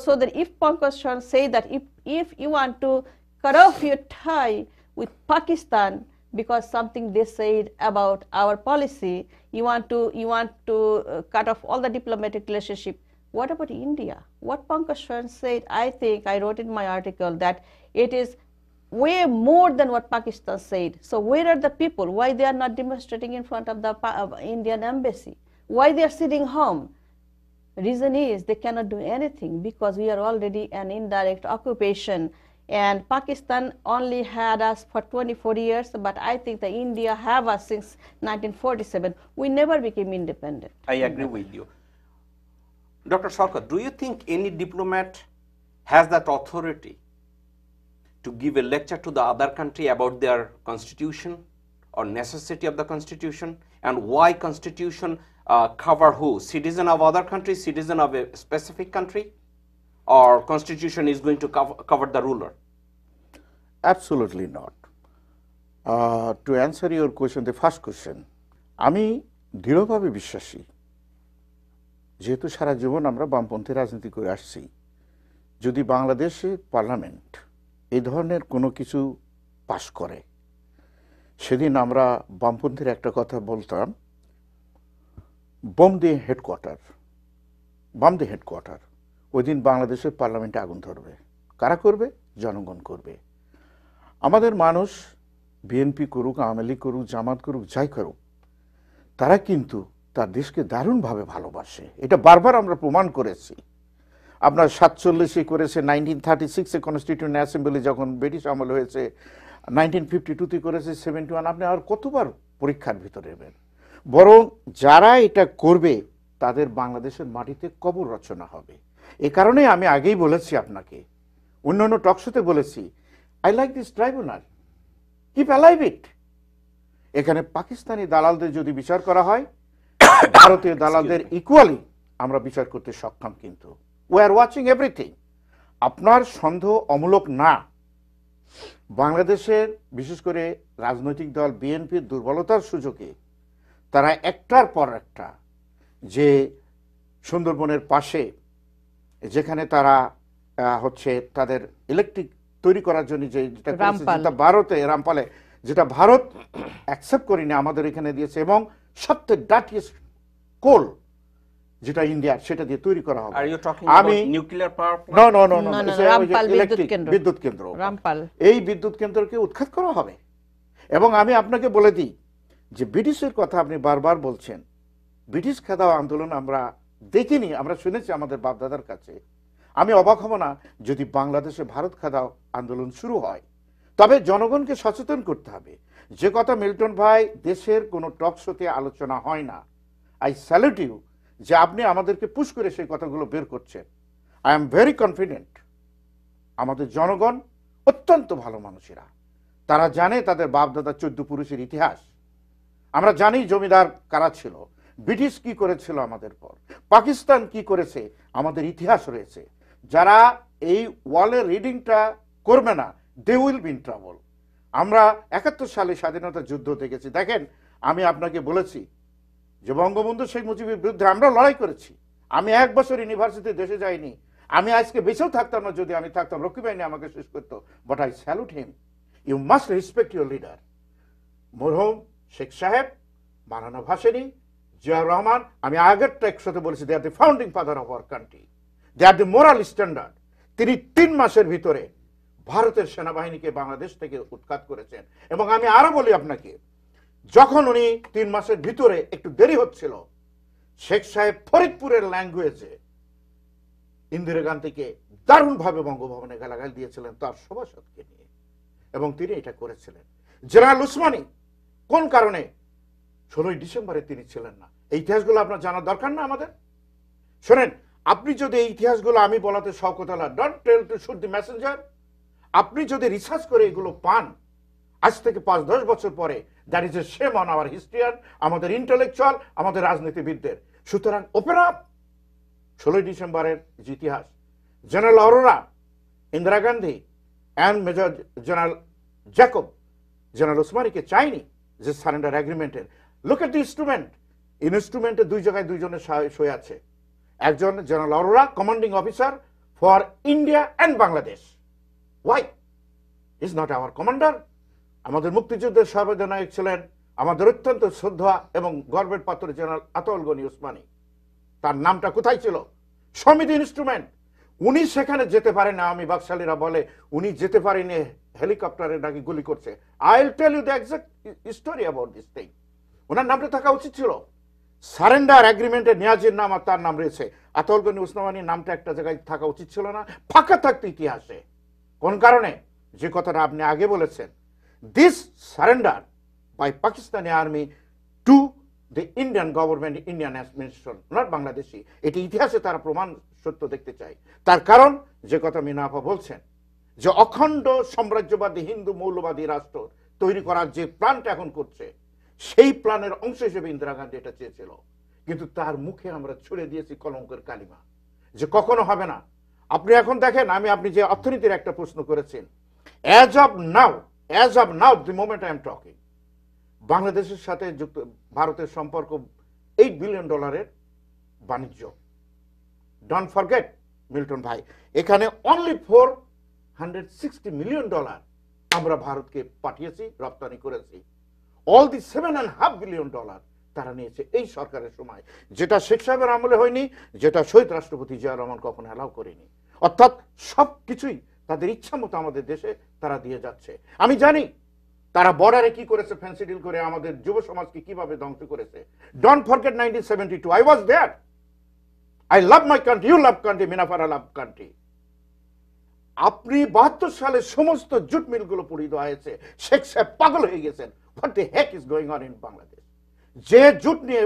So that if Pankaj Charan say that if you want to cut off your tie with Pakistan because something they said about our policy, you want to cut off all the diplomatic relationship. What about India? What Pankaj Charan said, I think I wrote in my article that it is way more than what Pakistan said. So where are the people? Why they are not demonstrating in front of the Indian embassy? Why they are sitting home? Reason is they cannot do anything because we are already an indirect occupation, and Pakistan only had us for 24 years, but I think that India have us since 1947. We never became independent. I agree with you. Dr. Shaukat, do you think any diplomat has that authority to give a lecture to the other country about their constitution or necessity of the constitution, and why constitution cover who? Citizen of other country, citizen of a specific country, or constitution is going to cover the ruler? Absolutely not. To answer your question, the first question, আমি দৃঢ়ভাবে বিশ্বাসী, যেহেতু সারা জীবন আমরা বামপন্থী রাজনীতি করে আসছি, যদি বাংলাদেশে পার্লামেন্ট এই ধরনের কোনো কিছু পাস করে, সেদিন আমরা বামপন্থীর একটা কথা বলতাম, বম দিয়ে হেডকোয়ার্টার, বাম দিয়ে হেডকোয়ার্টার। ওই দিন বাংলাদেশের পার্লামেন্টে আগুন ধরবে। কারা করবে? জনগণ করবে। আমাদের মানুষ বিএনপি করুক, আওয়ামী লীগ করুক, জামাত করুক, যাই করুক, তারা কিন্তু তার দেশকে দারুণভাবে ভালোবাসে। এটা বারবার আমরা প্রমাণ করেছি। আপনার 47-এ করেছে, 1936-এ কনস্টিটিউয়েন্ট অ্যাসেম্বলি যখন ব্রিটিশ আমল হয়েছে, 1952-তে করেছে, 71। আপনি আর কতবার পরীক্ষার ভিতরে নেবেন? বরং যারা এটা করবে তাদের বাংলাদেশের মাটিতে কবর রচনা হবে। এ কারণে আমি আগেই বলেছি আপনাকে, অন্যান্য টকশোতে বলেছি, I like this tribunal, keep alive it. এখানে পাকিস্তানি দালালদের যদি বিচার করা হয়, ভারতীয় দালালদের ইকুয়ালি আমরা বিচার করতে সক্ষম। কিন্তু উই আর ওয়াচিং এভরিথিং। আপনার সন্দেহ অমূলক না। বাংলাদেশের বিশেষ করে রাজনৈতিক দল বিএনপির দুর্বলতার সুযোগে তারা একটার পর একটা, যে সুন্দরবনের পাশে যেখানে তারা হচ্ছে তাদের ইলেকট্রিক তৈরি করার জন্য যেটা ভারতে রামপালে, যেটা ভারত অ্যাকসেপ্ট করেনি, আমাদের এখানে দিয়েছে, এবং সবচেয়ে ডার্টিয়েস্ট কোল যেটা ইন্ডিয়ার, সেটা দিয়ে তৈরি করা হবে। আমি নিউক্লিয়ার পাওয়ার প্ল্যান্ট, বিদ্যুৎ কেন্দ্র, এই বিদ্যুৎ কেন্দ্রকে উৎখাত করা হবে। এবং আমি আপনাকে বলে দিই যে ব্রিটিশের কথা আপনি বারবার বলছেন, ব্রিটিশ খেদাও আন্দোলন আমরা দেখিনি, আমরা শুনেছি আমাদের বাপদাদার কাছে। আমি অবাক হব না যদি বাংলাদেশে ভারত খেদাও আন্দোলন শুরু হয়। তবে জনগণকে সচেতন করতে হবে। যে কথা মিল্টন ভাই, দেশের কোনো টক শোতে আলোচনা হয় না। আই স্যালুট ইউ যে আপনি আমাদেরকে পুশ করে সেই কথাগুলো বের করছেন। আই এম ভেরি কনফিডেন্ট আমাদের জনগণ অত্যন্ত ভালো মানুষেরা, তারা জানে তাদের বাপদাদা 14 পুরুষের ইতিহাস। আমরা জানি জমিদার কারা ছিল, ব্রিটিশ কি করেছিল আমাদের পর, পাকিস্তান কি করেছে, আমাদের ইতিহাস রয়েছে। যারা এই ওয়ালের রিডিংটা করবে না, they will be in trouble. আমরা 71 সালে স্বাধীনতা যুদ্ধ দেখেছি। দেখেন, আমি আপনাকে বলেছি যে বঙ্গবন্ধু শেখ মুজিবের বিরুদ্ধে আমরা লড়াই করেছি। আমি 1 বছর ইউনিভার্সিটি দেশে যাইনি, আমি আজকে বেঁচেও থাকতাম না যদি আমি থাকতাম, রক্ষী বাহিনী আমাকে শেষ করতো। But I salute him. You must respect your leader. মরহুম শেখ সাহেব, মাওলানা ভাসানী, জিয়াউর রহমান, আমি আগের একসাথে বলেছি, they are the founding father of our country, they are the moral standard. তিনি 3 মাসের ভিতরে ভারতের সেনাবাহিনীকে বাংলাদেশ থেকে উৎখাত করেছেন। এবং আমি আরো বলি আপনাকে, যখন উনি 3 মাসের ভিতরে একটু দেরি হচ্ছিল, শেখ সাহেব ফরিদপুরের ল্যাঙ্গুয়েজে ইন্দিরা গান্ধীকে দারুণভাবে বঙ্গভবনে গালাগাল দিয়েছিলেন তার সভাসদকে নিয়ে, এবং তিনি এটা করেছিলেন। জেনারেল উসমানী কোন কারণে 16ই ডিসেম্বরে তিনি ছিলেন না? এই ইতিহাসগুলো আপনার জানার দরকার না আমাদের? শোনেন, আপনি যদি এই ইতিহাসগুলো, আমি বলাতে Shawkat Allah, don't tell to shoot the messenger. আপনি যদি রিসার্চ করে এগুলো পান আজ থেকে 5-10 বছর পরে, that is a shame on our historian, আমাদের ইন্টেলেকচুয়াল, আমাদের রাজনীতিবিদদের। সুতরাং ওপেন আপ 16ই ডিসেম্বরের যে ইতিহাস, general Aurora, Indira Gandhi and major general Jacob general ওসমানীকে চাইনি যে সারেন্ডার এগ্রিমেন্টের। লুক এট দি ইনস্ট্রুমেন্ট, ইনস্ট্রুমেন্টে 2 জায়গায় 2 জনের সই আছে। একজন general Aurora, commanding officer for India and Bangladesh. Why is not our commander? আমাদের মুক্তিযুদ্ধের সর্বজনায়ক ছিলেন আমাদের অত্যন্ত শ্রদ্ধা এবং গর্বের পাত্র জেনারেল আতাউল গনি ওসমানী। তার নামটা কোথায় ছিল? সমিতি ইনস্ট্রুমেন্ট। উনি সেখানে যেতে পারেন না। আমি বাকশালীরা বলে উনি যেতে পারেনি, হেলিকপ্টারে নাকি গুলি করছে। I will tell you the exact story about this thing. ওনার নামটা থাকা উচিত ছিল। সারেন্ডার এগ্রিমেন্টে নিয়াজির নাম আর তার নাম রয়েছে, আতাউল গনি ওসমানীর নামটা একটা জায়গায় থাকা উচিত ছিল না, ফাঁকা থাকতে ইতিহাসে। কোন কারণে? যে কথাটা আপনি আগে বলেছেন, this surrender by Pakistani army to the Indian government, Indian administration, not Bangladeshi. এটি ইতিহাসে তারা প্রমাণ সত্য দেখতে চায়। তার কারণ যে কথা মিনাফা বলছেন, যে অখণ্ড সাম্রাজ্যবাদী হিন্দু মৌলবাদী রাষ্ট্র তৈরি করার যে প্ল্যানটা এখন করছে, সেই প্ল্যানের অংশ হিসেবে ইন্দিরা গান্ধী এটা চেয়েছিল। কিন্তু তার মুখে আমরা ছুড়ে দিয়েছি কলঙ্কের কালিমা, যে কখনো হবে না। আপনি এখন দেখেন, আপনি যে অর্থনীতির একটা প্রশ্ন করেছেন, as of now the moment I am talking, বাংলাদেশের সাথে ভারতের সম্পর্ক $8 বিলিয়ন বাণিজ্য। ডোন্ট ফরগেট মিল্টন ভাই, এখানে অনলি $460 মিলিয়ন আমরা ভারতকে পাঠিয়েছি, রপ্তানি করেছি। অল দি $7.5 বিলিয়ন তারা নিয়েছে এই সরকারের সময়, যেটা শেখ সাহেবের আমলে হয়নি, যেটা শহীদ রাষ্ট্রপতি জিয়া রহমান কখনো অ্যালাউ করেনি। অর্থাৎ সব কিছুই তাদের ইচ্ছা মতো আমাদের দেশে তারা দিয়ে যাচ্ছে। আমি জানি তারা বর্ডারে কি করেছে, ফ্যান্সি ডিল করে আমাদের যুব সমাজকে কিভাবে ধ্বংস করেছে। Don't forget 1972, I was there. I love my country, you love country, মিনাফারা লাভ কান্ট্রি। আপনি 72 সালে সমস্ত জুট মিলগুলো পুড়িয়ে দেওয়া হয়েছে। শেখ সাহেব পাগল হয়ে গেছেন, what the Heck is going on in Bangladesh. যে জুট নিয়ে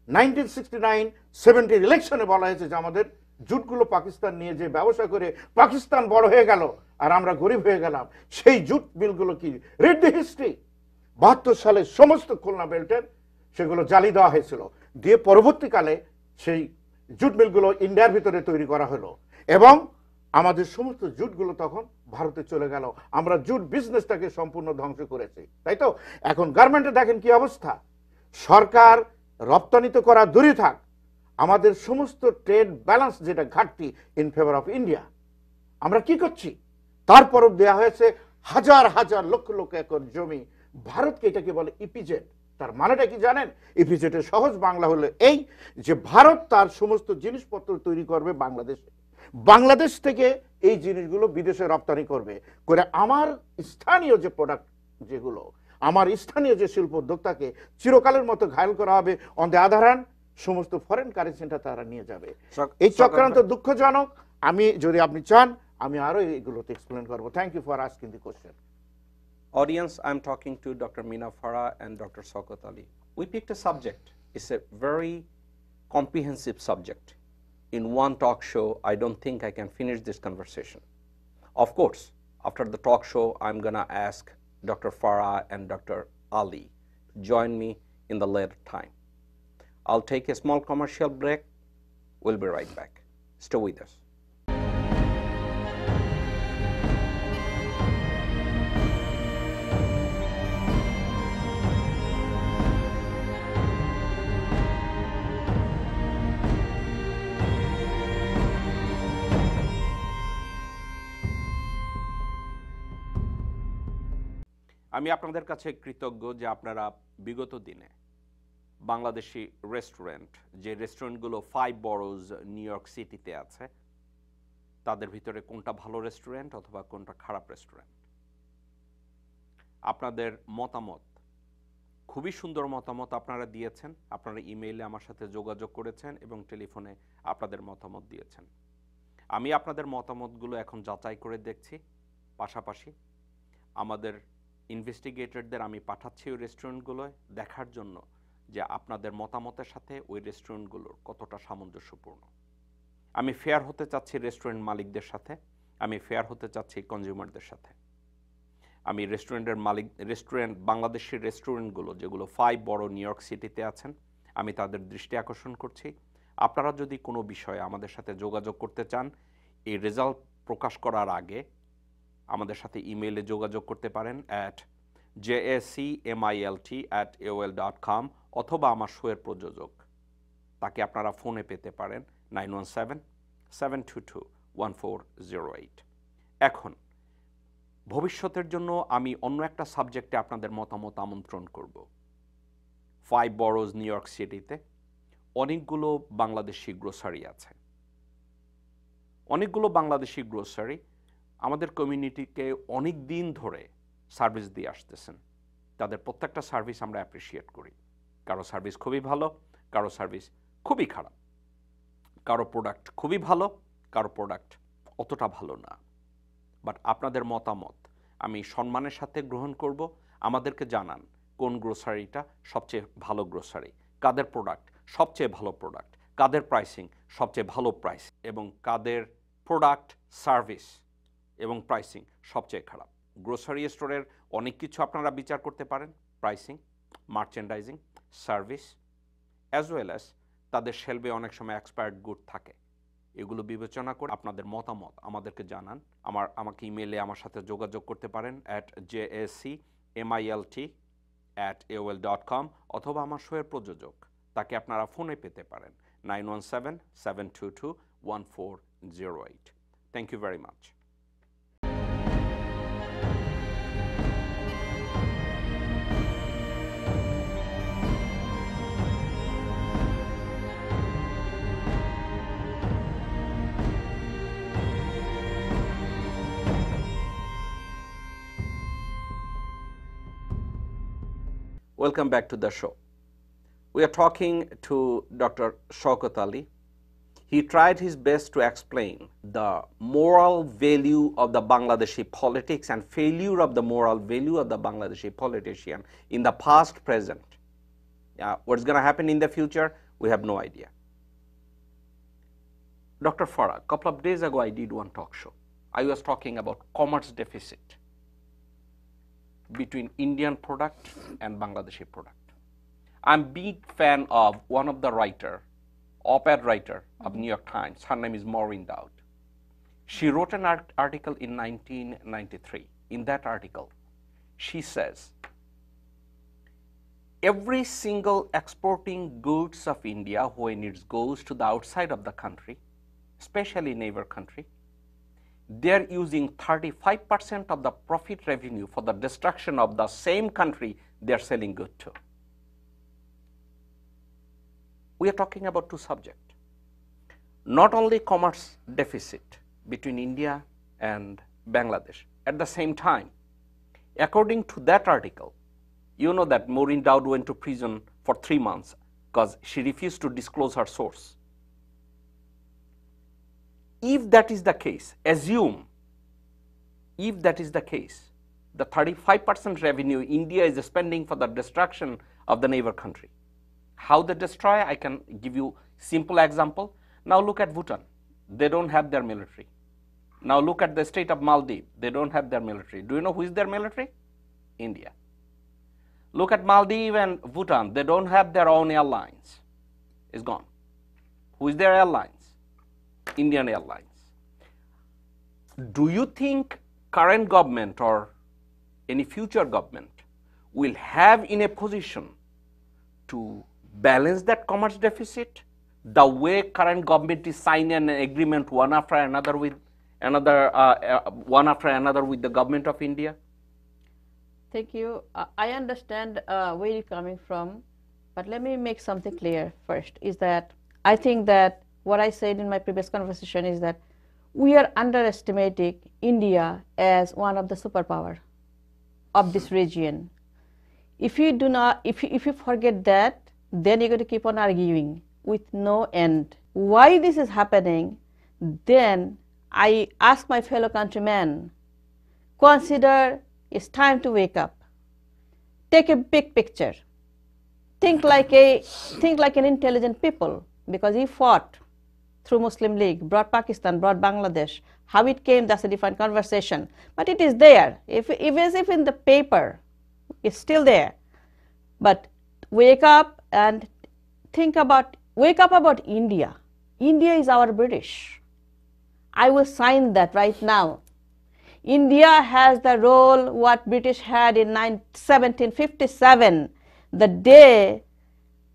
1969-70 ইলেকশনে বলা হয়েছে যে আমাদের জুটগুলো পাকিস্তান নিয়ে যে ব্যবসা করে পাকিস্তান বড় হয়ে গেল আর আমরা গরিব হয়ে গেলাম, সেই জুট মিলগুলো কি, রিড দ্য হিস্ট্রি। 72 সালে সমস্ত খুলনা বেল্টের সেগুলো জ্বালিয়ে দেওয়া হয়েছিল, দিয়ে পরবর্তীকালে সেই জুট মিলগুলো ইন্ডিয়ার ভিতরে তৈরি করা হলো এবং আমাদের সমস্ত জুটগুলো তখন ভারতে চলে গেল। আমরা জুট বিজনেসটাকে সম্পূর্ণ ধ্বংস করেছি, তাই তো? এখন গার্মেন্টে দেখেন কি অবস্থা। সরকার রপ্তানি তো করা দূরে থাক, আমাদের সমস্ত ট্রেড ব্যালেন্স যেটা ঘাটতি ইন ফেভার অফ ইন্ডিয়া, আমরা কি করছি? তারপরও দেওয়া হয়েছে হাজার হাজার লক্ষ লক্ষ একর জমি ভারতকে। এটাকে বলে ইপিজেড। তার মানেটা কি জানেন? ইপিজেডের সহজ বাংলা হলো এই যে ভারত তার সমস্ত জিনিসপত্র তৈরি করবে বাংলাদেশে, বাংলাদেশ থেকে এই জিনিসগুলো বিদেশে রপ্তানি করবে করে আমার স্থানীয় যে প্রোডাক্ট যেগুলো, আমার স্থানীয় যে শিল্প উদ্যোক্তাকে চিরকালের মতো ঘায়ল করা হবে। অন দ্য আদার হ্যান্ড সমস্ত ফরেন কারেন্সিটা তারা নিয়ে যাবে। এই চক্রান্ত দুঃখজনক। আমি যদি আপনি চান আমি আরো এগুলোতে এক্সপ্লেন করব। Thank you for asking the question. Audience, I'm talking to Dr. Mina Farah and Dr. Shaukat Ali. We picked a subject. It's a very comprehensive subject. In one talk show, I don't think I can finish this conversation. Of course, after the talk show, I'm gonna ask Dr. Farah and Dr. Ali to join me in the later time. I'll take a small commercial break. We'll be right back. Stay with us. আমি আপনাদের কাছে কৃতজ্ঞ যে আপনারা বিগত দিনে Bangladeshi restaurant, যে রেস্টুরেন্টগুলো 5 Baroj new York সিটিতে আছে, তাদের ভিতরে কোনটা ভালো রেস্টুরেন্ট অথবা কোনটা খারাপ রেস্টুরেন্ট, আপনাদের মতামত, খুবই সুন্দর মতামত আপনারা দিয়েছেন। আপনারা ইমেইলে আমার সাথে যোগাযোগ করেছেন এবং টেলিফোনে আপনাদের মতামত দিয়েছেন। আমি আপনাদের মতামতগুলো এখন যাচাই করে দেখছি। পাশাপাশি আমাদের ইনভেস্টিগেটরদের আমি পাঠাচ্ছি ওই রেস্টুরেন্টগুলোয় দেখার জন্য যে আপনাদের মতামতের সাথে ওই রেস্টুরেন্টগুলোর কতটা সামঞ্জস্যপূর্ণ। আমি ফেয়ার হতে চাচ্ছি রেস্টুরেন্ট মালিকদের সাথে, আমি ফেয়ার হতে চাচ্ছি কনজিউমারদের সাথে। আমি রেস্টুরেন্ট বাংলাদেশের রেস্টুরেন্টগুলো যেগুলো 5 বড় নিউ ইয়র্ক সিটিতে আছেন, আমি তাদের দৃষ্টি আকর্ষণ করছি। আপনারা যদি কোনো বিষয়ে আমাদের সাথে যোগাযোগ করতে চান, এই রেজাল্ট প্রকাশ করার আগে আমাদের সাথে ইমেইলে যোগাযোগ করতে পারেন jascmilt@aol.com অথবা আমার শোয়ের প্রযোজক, তাকে আপনারা ফোনে পেতে পারেন 917-722-1408। এখন ভবিষ্যতের জন্য আমি অন্য একটা সাবজেক্টে আপনাদের মতামত আমন্ত্রণ করব। 5 বরোজ নিউ ইয়র্ক সিটিতে অনেকগুলো বাংলাদেশি গ্রোসারি আছে। অনেকগুলো বাংলাদেশি গ্রোসারি আমাদের কমিউনিটিকে অনেক দিন ধরে সার্ভিস দিয়ে আসতেছেন। তাদের প্রত্যেকটা সার্ভিস আমরা অ্যাপ্রিসিয়েট করি। কারো সার্ভিস খুবই ভালো, কারো সার্ভিস খুবই খারাপ, কারো প্রোডাক্ট খুবই ভালো, কারো প্রোডাক্ট অতটা ভালো না। বাট আপনাদের মতামত আমি সম্মানের সাথে গ্রহণ করব। আমাদেরকে জানান কোন গ্রোসারিটা সবচেয়ে ভালো গ্রোসারি, কাদের প্রোডাক্ট সবচেয়ে ভালো প্রোডাক্ট, কাদের প্রাইসিং সবচেয়ে ভালো প্রাইস এবং কাদের প্রোডাক্ট সার্ভিস এবং প্রাইসিং সবচেয়ে খারাপ। গ্রোসারি স্টোরের অনেক কিছু আপনারা বিচার করতে পারেন, pricing, merchandising, service, as well as তাদের শেলফে অনেক সময় এক্সপায়ার্ড গুড থাকে। এগুলো বিবেচনা করে আপনাদের মতামত আমাদেরকে জানান। আমাকে ইমেইলে আমার সাথে যোগাযোগ করতে পারেন jascmilt@aol.com অথবা আমার শোয়ের প্রযোজক, তাকে আপনারা ফোনে পেতে পারেন 917-722-1408। Thank you very much. welcome back to the show. We are talking to Dr. Shaukat Ali. He tried his best to explain the moral value of the Bangladeshi politics and failure of the moral value of the Bangladeshi politician in the past, present. What's going to happen in the future, we have no idea. Dr. Farah, a couple of days ago I did one talk show. I was talking about commerce deficit between Indian product and Bangladeshi product. I'm a big fan of one of the op-ed writer of New York Times. Her name is Maureen Dowd. She wrote an article in 1993. In that article, she says, every single exporting goods of India, when it goes to the outside of the country, especially neighbor country, they're using 35% of the profit revenue for the destruction of the same country they're selling good to. We are talking about two subjects. Not only commerce deficit between India and Bangladesh. At the same time, according to that article, you know that Maureen Dowd went to prison for 3 months because she refused to disclose her source. If that is the case, assume, if that is the case, the 35% revenue India is spending for the destruction of the neighbor country. How they destroy, I can give you simple example. Now look at Bhutan. They don't have their military. Now look at the state of Maldives. They don't have their military. Do you know who is their military? India. Look at Maldives and Bhutan. They don't have their own airlines. It's gone. Who is their airlines? Indian Airlines. Do you think current government or any future government will have in a position to balance that commerce deficit the way current government is signing an agreement one after another with the government of India? Thank you. I understand where you're coming from, but let me make something clear first, is that I think that what I said in my previous conversation is that we are underestimating India as one of the superpower of this region. If you do not, if you forget that, then you're going to keep on arguing with no end. Why this is happening? Then I ask my fellow countrymen, consider it's time to wake up. Take a big picture. Think like an intelligent people, because he fought through Muslim League, brought Pakistan, brought Bangladesh. How it came, that's a different conversation. But it is there. If in the paper, it's still there. But wake up and wake up about India. India is our British. I will sign that right now. India has the role what British had in 1757, the day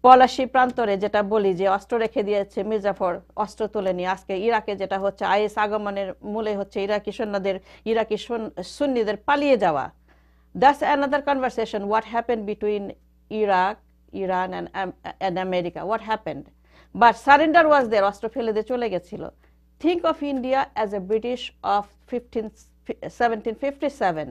Palashi প্রান্তরে যেটা বলি যে অস্ত্র রেখে দিয়েছে মির্জাফর অস্ত্র তুলে নিয়ে আজকে ইরাকে যেটা হচ্ছে আইএস আগমনের মূলে হচ্ছে ইরাকি সৈন্যদের ইরাকি সুন্নিদের পালিয়ে যাওয়া. That's another conversation. What happened between Iraq, Iran and America? What happened? But surrender was there. অস্ত্র ফেলে দিয়ে চলে গেছিল. Think of India as a British of 1757.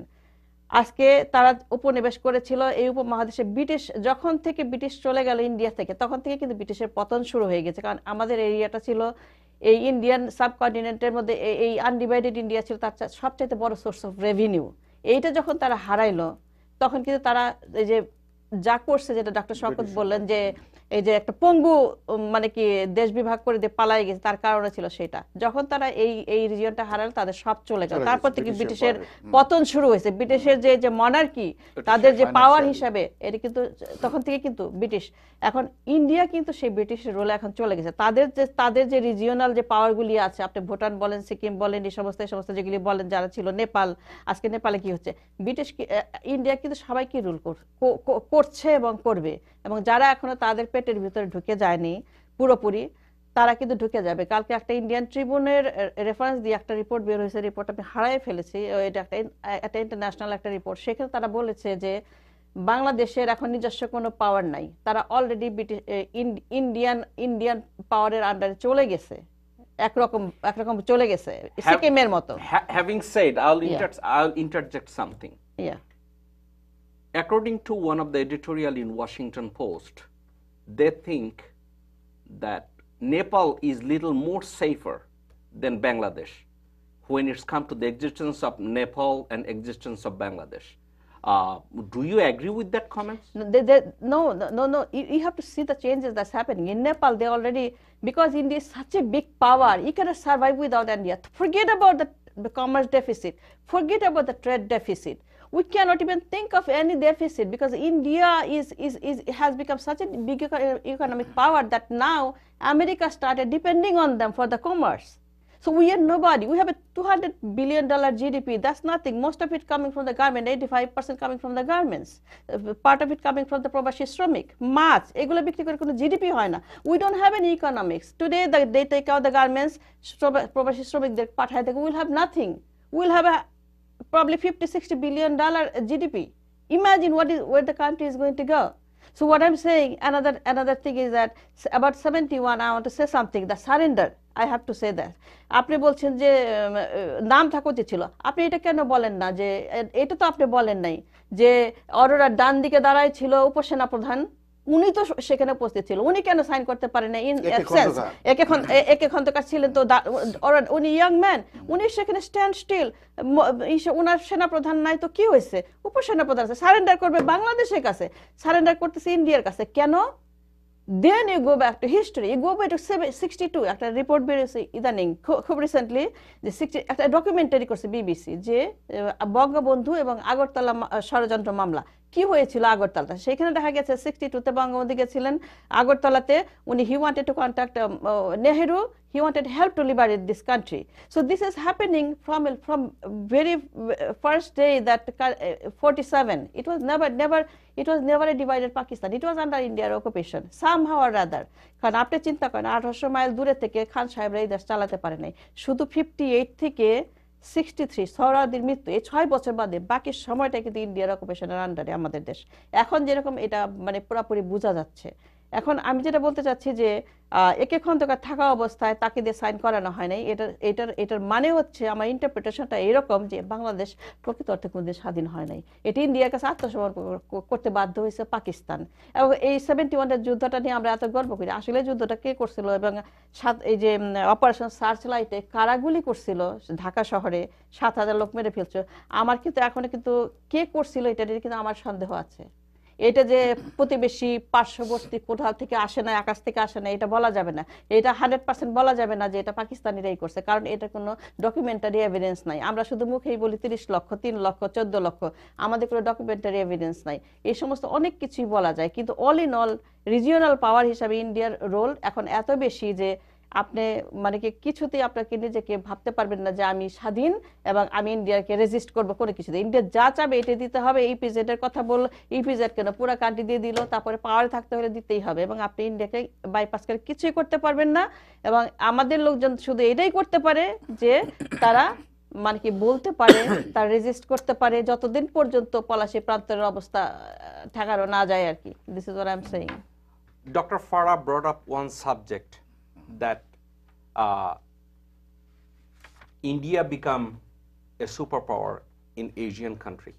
আজকে তারা উপনিবেশ করেছিল এই উপমহাদেশে। ব্রিটিশ যখন থেকে ব্রিটিশ চলে গেল ইন্ডিয়া থেকে, তখন থেকে কিন্তু ব্রিটিশের পতন শুরু হয়ে গেছে। কারণ আমাদের এরিয়াটা ছিল এই ইন্ডিয়ান সাবকন্টিনেন্টের মধ্যে, এই আনডিভাইডেড ইন্ডিয়া ছিল তার সবচেয়ে বড় সোর্স অফ রেভিনিউ। এইটা যখন তারা হারাইলো, তখন কিন্তু তারা এই যে যা করছে, যেটা ডক্টর শওকত বললেন যে এই যে একটা পঙ্গু মানে কি দেশ বিভাগ করে দিয়ে পালাই গেছে, তার কারণে ছিল সেটা। যখন তারা এই রিজিয়নটা হারালো, তাদের সব চলে গেল। তারপর থেকে ব্রিটিশের পতন শুরু হয়েছে। ব্রিটিশের যে মনার্কি, তাদের যে পাওয়ার হিসাবে, এটা কিন্তু তখন থেকে কিন্তু ব্রিটিশ। এখন ইন্ডিয়া কিন্তু সেই ব্রিটিশের রোলে এখন চলে গেছে। তাদের যে রিজিওনাল যে পাওয়ারগুলি আছে, আপনি ভুটান বলেন, সিকিম বলেন, এই সমস্ত যেগুলি বলেন, যারা ছিল নেপাল, আজকে নেপালে কি হচ্ছে, ব্রিটিশ ইন্ডিয়া কিন্তু সবাইকে রুল করছে এবং করবে। এবং যারা এখনো তাদের পেটের ভিতরে ঢুকে যায়নি পুরোপুরি, তারা কিন্তু ঢুকে যাবে। কালকে একটা ইন্ডিয়ান ট্রিবিউনের রেফারেন্স দিয়ে একটা রিপোর্ট বের হয়েছে, রিপোর্ট আমি হারাই ফেলেছি, এটা একটা ইন্টারন্যাশনাল একটা রিপোর্ট। সেখানে তারা বলেছে যে বাংলাদেশের এখন নিজস্ব কোনো পাওয়ার নাই, তারা অলরেডি ইন্ডিয়ান পাওয়ারের আন্ডারে চলে গেছে, একরকম চলে গেছে সিকিমের মতো। Having said, I'll interject something. Yeah. According to one of the editorial in Washington Post, they think that Nepal is little more safer than Bangladesh when it's come to the existence of Nepal and existence of Bangladesh. Do you agree with that comment? No. You have to see the changes that's happening. In Nepal, they already, because India is such a big power, you cannot survive without India. Forget about the commerce deficit. Forget about the trade deficit. We cannot even think of any deficit because India has become such a big economic power that now America started depending on them for the commerce. So we are nobody. We have a $200 billion GDP. That's nothing. Most of it coming from the garment, 85% coming from the garments. Part of it coming from the Probashi Shramik. Maach, এগুলো বিক্রি করে কোনো GDP হয় না. We don't have any economics. Today they take out the garments, Probashi Shramikদের পাঠায় থেকে, we'll have nothing. We'll have probably $50-60 billion GDP. Imagine where the country is going to go. So what I'm saying, another thing is that about 71, I want to say something, the surrender. I have to say that. আপনি বলছেন যে নাম থাকা উচিত ছিল। আপনি এটা কেন বলেন না যে এটা তো আপনি বলেন নাই যে অরোরার ডান দিকে দাঁড়ায় ছিল উপসেনা প্রধান, উনি তো সেখানে উপস্থিত ছিল, উনি কেন সাইন করতে পারেন না? ইন সেন্স একে খন্দকার ছিলেন তো উনি ইয়াং ম্যান, উনি সেখানে স্ট্যান্ড স্টিল, ওনার সেনাপ্রধান নাই তো কি হয়েছে? উপসেনা প্রধান আছে, সারেন্ডার করবে বাংলাদেশের কাছে, সারেন্ডার করতেছে ইন্ডিয়ার কাছে কেন? Then you go back to history. You go back to 62. একটা রিপোর্ট বেরিয়েছে ইদানিং খুব রিসেন্টলি, যে একটা ডকুমেন্টারি করছে বিবিসি যে বঙ্গবন্ধু এবং আগরতলা ষড়যন্ত্র মামলা কি হয়েছিল আগরতলাতে। সেখানে দেখা গেছে 62-তে বঙ্গবন্ধু গেছিলেন আগরতলাতে, উনি he wanted to contact Nehru, he wanted help to liberate this country. So this is happening from very first day that 47. It was never a divided Pakistan. It was under Indian occupation somehow or other. কারণ আপনি চিন্তা করেন 1800 mile দূরে থেকে খান সাহেবরা এই দেশ চালাতে পারে নাই। শুধু 58 থেকে 63 সোহরাওয়ার্দীর মৃত্যু, এই 6 বছর বাদে বাকি সময়টা কিন্তু ইন্ডিয়ার অকুপেশনের আন্ডারে আমাদের দেশ। এখন যেরকম এটা মানে পুরোপুরি বোঝা যাচ্ছে। এখন আমি যেটা বলতে চাচ্ছি যে একে খন্দকার থাকা অবস্থায় তাকে দিয়ে সাইন করানো হয় নাই, এটার মানে হচ্ছে আমার ইন্টারপ্রিটেশনটা এরকম যে বাংলাদেশ প্রকৃত অর্থে কোনোদিন স্বাধীন হয় নাই। এটি ইন্ডিয়ার কাছে আত্মসমর্পণ করতে বাধ্য হয়েছে পাকিস্তান। এবং এই 71-এর যুদ্ধটা নিয়ে আমরা এত গর্ব করি, আসলে যুদ্ধটা কে করছিল এবং এই যে অপারেশন সার্চ লাইটে কারা গুলি করছিল ঢাকা শহরে 7000 লোক মেরে ফেলছে, আমার কিন্তু এখনো কিন্তু কে করছিল এটা নিয়ে কিন্তু আমার সন্দেহ আছে। এটা যে প্রতিবেশী পার্শ্ববর্তী কোথাও থেকে আসে না, আকাশ থেকে আসে না, এটা বলা যাবে না। এটা 100% বলা যাবে না যে এটা পাকিস্তানিরাই করছে, কারণ এটা কোনো ডকুমেন্টারি এভিডেন্স নাই। আমরা শুধু মুখেই বলি 30 লক্ষ, 3 লক্ষ, 14 লক্ষ, আমাদের কোনো ডকুমেন্টারি এভিডেন্স নাই। এই সমস্ত অনেক কিছুই বলা যায়, কিন্তু অল ইন অল রিজিওনাল পাওয়ার হিসাবে ইন্ডিয়ার রোল এখন এত বেশি যে আপনি মানে কি কিছুতেই আপনাকে নিজেকে ভাবতে পারবেন না যে আমি স্বাধীন এবং আমি ইন্ডিয়াকে রেজিস্ট করবো কোনো কিছুতে। ইন্ডিয়া যা চাবে এটা দিতে হবে। ইপিজেড এর কথা বললো, ইপিজেড কেন পুরো কান্ট্রি দিয়ে দিল, তারপরে পাওয়ারে থাকতে হলে দিতেই হবে, এবং আপনি ইন্ডিয়াকে বাইপাস করে কিছুই করতে পারবেন না। এবং আমাদের লোকজন শুধু এটাই করতে পারে যে তারা মানে কি বলতে পারে, তার রেজিস্ট করতে পারে যতদিন পর্যন্ত পলাশী প্রান্তরের অবস্থা ঠেকানো না যায় আর কি। This is what I am saying. Dr. Farah brought up one subject that India become a superpower in Asian country.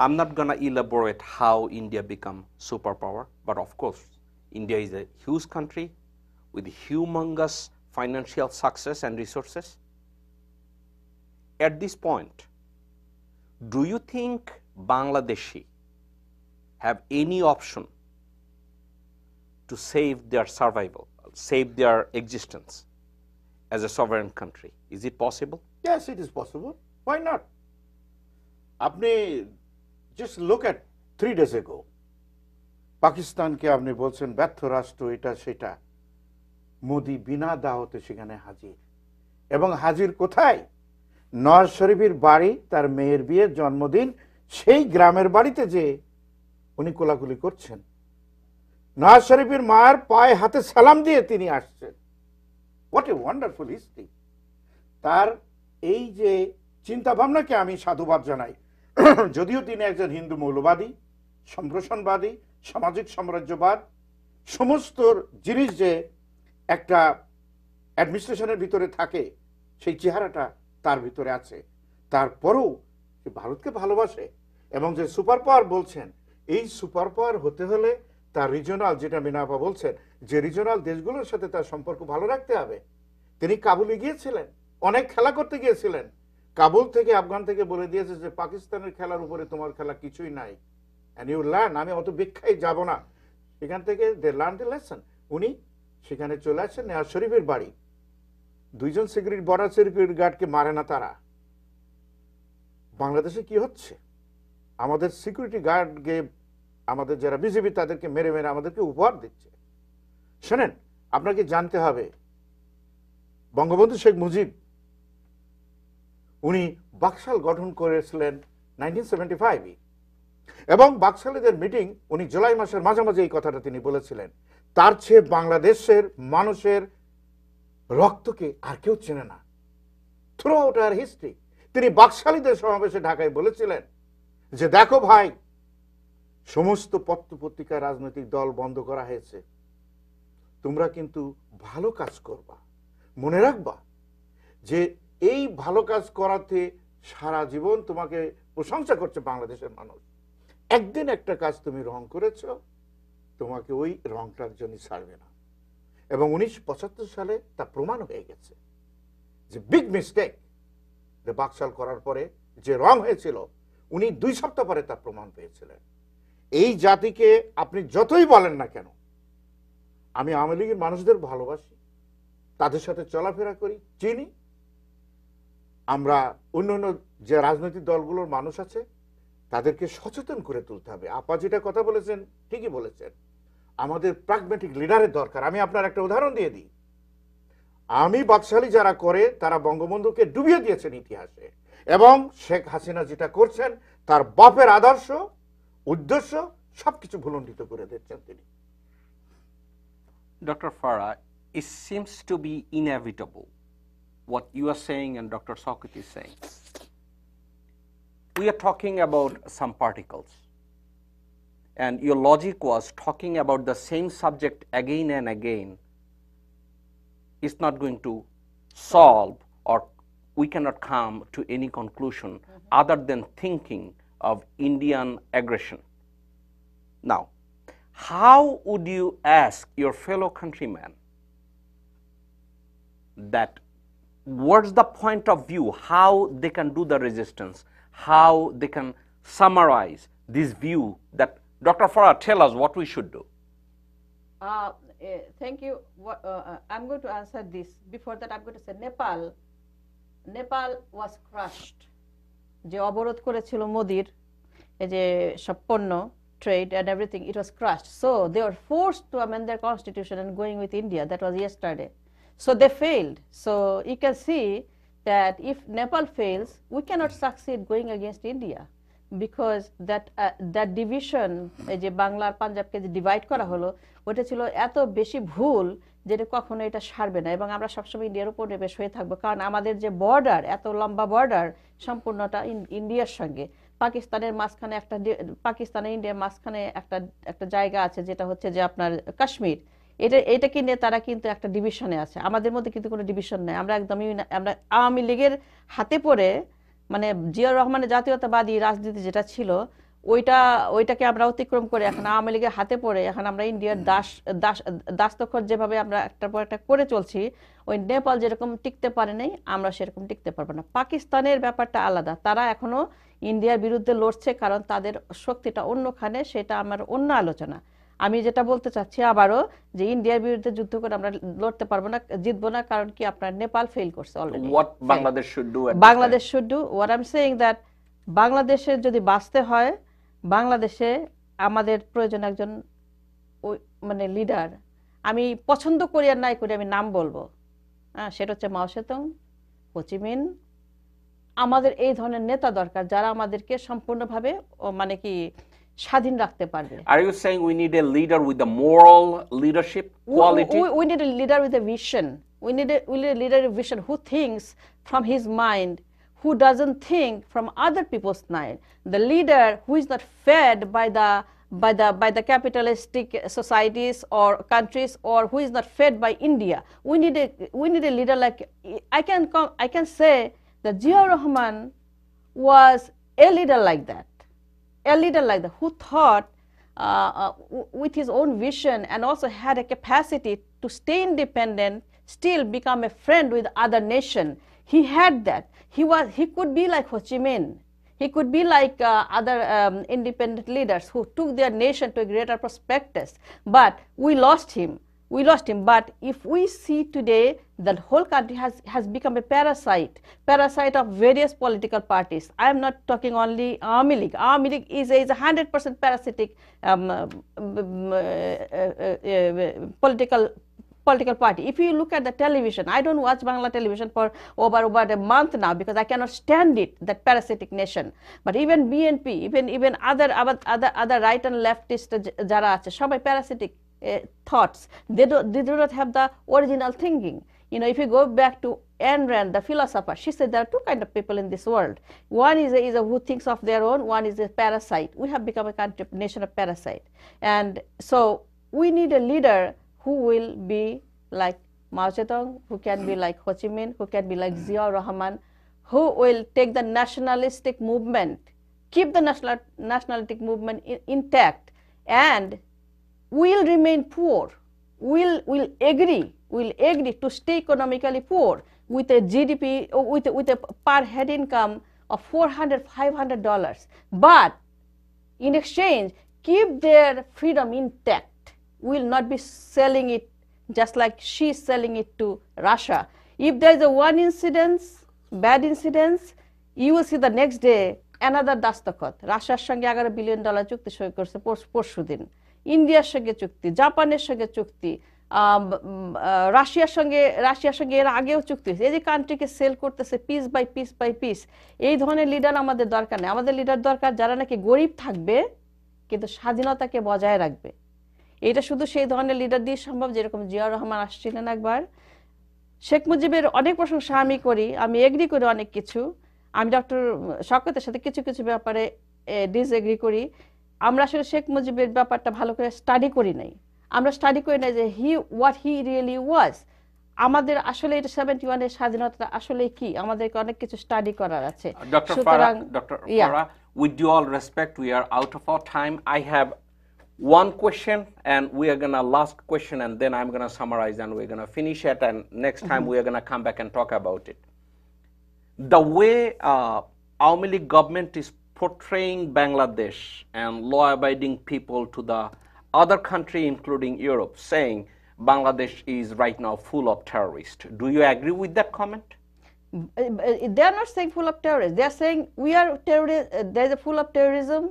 I'm not going to elaborate how India become superpower, but of course, India is a huge country with humongous financial success and resources. At this point, do you think Bangladeshi have any option to save their survival, save their existence as a sovereign country? Is it possible? Yes, it is possible. Why not? আপনি just look at 3 days ago, পাকিস্তানকে আপনি বলছেন ব্যর্থ রাষ্ট্র এটা সেটা, মোদি বিনা দাওয়াতে সেখানে হাজির, এবং হাজির কোথায়? নওয়াজ শরীফের বাড়ি, তার মেয়ের বিয়ে, জন্মদিন, সেই গ্রামের বাড়িতে যে উনি কোলাকুলি করছেন। নওয়াজ শরীফের মায়ের পায়ে হাতে সালাম দিয়ে তিনি আসছেন। What a wonderful history. তার এই যে চিন্তা ভাবনাকে আমি সাধুবাদ জানাই, যদিও তিনি একজন হিন্দু মৌলবাদী, সম্প্রসারণবাদী, সামাজিক সাম্রাজ্যবাদ, সমস্ত জিনিস যে একটা অ্যাডমিনিস্ট্রেশনের ভিতরে থাকে সেই চেহারাটা তার ভিতরে আছে, তারপরেও ভারতকে ভালোবাসে এবং যে সুপার পাওয়ার বলছেন, এই সুপার পাওয়ার হতে হলে তার রিজনাল, যেটা মিনাপা বলছেন, যে রিজনাল দেশগুলোর সাথে তার সম্পর্ক ভালো রাখতে হবে। তিনি কাবুলে গিয়েছিলেন, অনেক খেলা করতে গিয়েছিলেন। কাবুল থেকে, আফগান থেকে বলে দিয়েছে যে পাকিস্তানের খেলার উপরে তোমার খেলা কিছুই নাই, অ্যান্ড ইউ লার্ন। আমি অত ব্যাখ্যায় যাব না। সেখান থেকে দে লার্ন দ্য লেসন। উনি সেখানে চলে আসেন নেওয়াজ শরীফের বাড়ি। দুইজন সিকিউরিটি, বর্ডার সিকিউরিটি গার্ডকে মারে না তারা। বাংলাদেশে কি হচ্ছে? আমাদের সিকিউরিটি গার্ডকে, আমাদের যারা বিজেপি, তাদেরকে মেরে মেরে আমাদেরকে উপহার দিচ্ছে। শোনেন, আপনাকে জানতে হবে, বঙ্গবন্ধু শেখ মুজিব উনি বাকশাল গঠন করেছিলেন 1975 এবং বাকশালীদের মিটিং উনি জুলাই মাসের মাঝামাঝি এই কথাটা তিনি বলেছিলেন। তার চেয়ে বাংলাদেশের মানুষের রক্তকে আর কেউ চেনে না থ্রু আউট আর হিস্ট্রি। তিনি বাকশালীদের সমাবেশে ঢাকায় বলেছিলেন যে দেখো ভাই, সমস্ত পত্র পত্রিকা, রাজনৈতিক দল বন্ধ করা হয়েছে, তোমরা কিন্তু ভালো কাজ করবা। মনে রাখবা যে এই ভালো কাজ করাতে সারা জীবন তোমাকে প্রশংসা করছে বাংলাদেশের মানুষ। একদিন একটা কাজ তুমি রং করেছ, তোমাকে ওই রংটার জন্য ছাড়বে না। এবং 1975 সালে তা প্রমাণ হয়ে গেছে যে বিগ মিস্টেক, যে বাকশাল করার পরে যে রং হয়েছিল, উনি 2 সপ্তাহ পরে তা প্রমাণ পেয়েছিলেন। এই জাতিকে আপনি যতই বলেন না কেন, আমি আওয়ামী লীগের মানুষদের ভালোবাসি, তাদের সাথে চলাফেরা করি, চিনি। আমরা অন্যান্য যে রাজনৈতিক দলগুলোর মানুষ আছে তাদেরকে সচেতন করে তুলতে হবে। আপা যেটা কথা বলেছেন ঠিকই বলেছেন, আমাদের প্রাগম্যাটিক লিডারের দরকার। আমি আপনার একটা উদাহরণ দিয়ে দিই। আমি বাকশালী যারা করে তারা বঙ্গবন্ধুকে ডুবিয়ে দিয়েছেন ইতিহাসে, এবং শেখ হাসিনা যেটা করছেন তার বাপের আদর্শ, উদ্দেশ্য সবকিছু ভুলণ্ডিত করে দিচ্ছেন তিনি। Dr. Farah, it seems to be inevitable what you are saying and Dr. Sokit is saying. We are talking about some particles, and your logic was talking about the same subject again and again is not going to solve, or we cannot come to any conclusion other than thinking of Indian aggression. Now, how would you ask your fellow countrymen that what's the point of view, how they can do the resistance, how they can summarize this view that Dr. Farah, tell us what we should do? Thank you. I'm going to answer this. Before that, I'm going to say Nepal was crushed. যে অবরোধ করেছিল মোদির এই যে সব পণ্য, trade and everything, it was crushed. So they were forced to amend their constitution and going with India. That was yesterday. So they failed. So you can see that if Nepal fails, we cannot succeed going against India, because that division, এই যে বাংলা আর পাঞ্জাবকে যে divide করা হলো, ওটা ছিল এত বেশি ভুল যেটা কখনো এটা সারবে না। এবং আমরা সবসময় ইন্ডিয়ার উপর নির্ভর হয়ে থাকবো, কারণ আমাদের যে বর্ডার, এত লম্বা বর্ডার, সম্পূর্ণটা ইন্ডিয়ার সঙ্গে। পাকিস্তানের মাঝখানে পাকিস্তানের ইন্ডিয়ার মাঝখানে একটা জায়গা আছে, যেটা হচ্ছে যে আপনার কাশ্মীর। এটাকে নিয়ে তারা কিন্তু একটা ডিভিশনে আছে। আমাদের মধ্যে কিন্তু কোনো ডিভিশন নেই। আমরা একদমই, আমরা আওয়ামী লীগের হাতে পড়ে, মানে জিয়াউর রহমানের জাতীয়তাবাদী রাজনীতি যেটা ছিল, ওইটাকে আমরা অতিক্রম করে এখন আওয়ামী লীগের হাতে পড়ে এখন আমরা ইন্ডিয়ার দাসতখর যেভাবে আমরা একটার পর একটা করে চলছি, ওই নেপাল যেরকম টিকতে পারে নাই, আমরা সেরকম টিকতে পারবো না। পাকিস্তানের ব্যাপারটা আলাদা, তারা এখনো ইন্ডিয়ার বিরুদ্ধে লড়ছে, কারণ তাদের শক্তিটা অন্যখানে, সেটা আমার অন্য আলোচনা। আমি যেটা বলতে চাচ্ছি আবারও, যে ইন্ডিয়ার বিরুদ্ধে যুদ্ধ করে আমরা লড়তে পারবো না, জিতবো না, কারণ কি আপনার নেপাল ফেল করছে already. What Bangladesh should do? Bangladesh should do what I'm saying, that বাংলাদেশের যদি বাঁচতে হয়, বাংলাদেশে আমাদের প্রয়োজন একজন মানে লিডার। আমি পছন্দ করি আর নাই করি, আমি নাম বলবো, সেটা হচ্ছে মাও সেতুং, হোচিমিন। আমাদের এই ধরনের নেতা দরকার, যারা আমাদেরকে সম্পূর্ণভাবে মানে কি স্বাধীন রাখতে পারবে। Are you saying we need a leader with the moral leadership quality? We need a leader with a vision. We need a leader with a vision who thinks from his mind, who doesn't think from other people's mind. The leader who is not fed by the capitalistic societies or countries, or who is not fed by India. We need a leader like, I can say that Ziaur Rahman was a leader like that. a leader like that who thought with his own vision and also had a capacity to stay independent, still become a friend with other nation. He had that. He could be like Ho Chi Minh. He could be like other independent leaders who took their nation to a greater prospectus. But we lost him. We lost him. But if we see today, the whole country has become a parasite of various political parties. I am not talking only Army League. Army League is a 100% parasitic political party. If you look at the television, I don't watch Bangla television for over a month now because I cannot stand it, that parasitic nation. But even BNP, even other right and leftist jara ache, shobai parasitic thoughts. They do not have the original thinking. You know, if you go back to Ayn Rand, the philosopher, she said there are two kinds of people in this world. One is a who thinks of their own. One is a parasite. We have become a nation of parasite, and so we need a leader who will be like Mao Zedong, who can be like Ho Chi Minh, who can be like Zia Rahman, who will take the nationalistic movement, keep the nationalistic movement intact, and will remain poor. Will agree to stay economically poor with a GDP, with a per head income of $400-500, but in exchange keep their freedom intact. Will not be selling it just like she's selling it to Russia. If there is a one incident, bad incident, you will see the next day another dastakot. Russia's সঙ্গে $11 billion চুক্তি সই করছে পরশুদিন, ইন্ডিয়ার সঙ্গে চুক্তি, জাপানের সঙ্গে চুক্তি, রাশিয়ার সঙ্গে এর আগেও চুক্তি হয়েছে। এই যে কান্ট্রিকে সেল করতেছে পিস বাই পিস, এই ধরনের লিডার আমাদের দরকার নেই। আমাদের লিডার দরকার যারা নাকি গরিব থাকবে কিন্তু স্বাধীনতাকে বজায় রাখবে। এটা শুধু সেই ধরনের লিডার দিয়ে সম্ভব যেরকম জিয়া রহমান আসছিলেন একবার। শেখ মুজিবের অনেক প্রশংসা আমি করি, আমি এগ্রি করি অনেক কিছু। আমি ডক্টর শওকতের সাথে কিছু ব্যাপারে ডিসএগ্রি করি। আমরা আসলে শেখ মুজিবের ব্যাপারটা ভালো করে স্টাডি করি নাই। আমরা স্টাডি করি নাই যে হোয়াট হি রিয়েলি ওয়াজ। আমাদের আসলে এটা 71 এর স্বাধীনতা আসলে কি, আমাদেরকে অনেক কিছু স্টাডি করার আছে। Dr. Farah, with due all respect, we are out of our time. I have one question, and we are gonna last question, and then I'm gonna summarize, and we're gonna finish it, and next time we are gonna come back and talk about it. The way Awami League government is portraying Bangladesh and law-abiding people to the other country, including Europe, saying Bangladesh is right now full of terrorists. Do you agree with that comment? They are not saying full of terrorists. They are saying we are terrorists. There is a full of terrorism.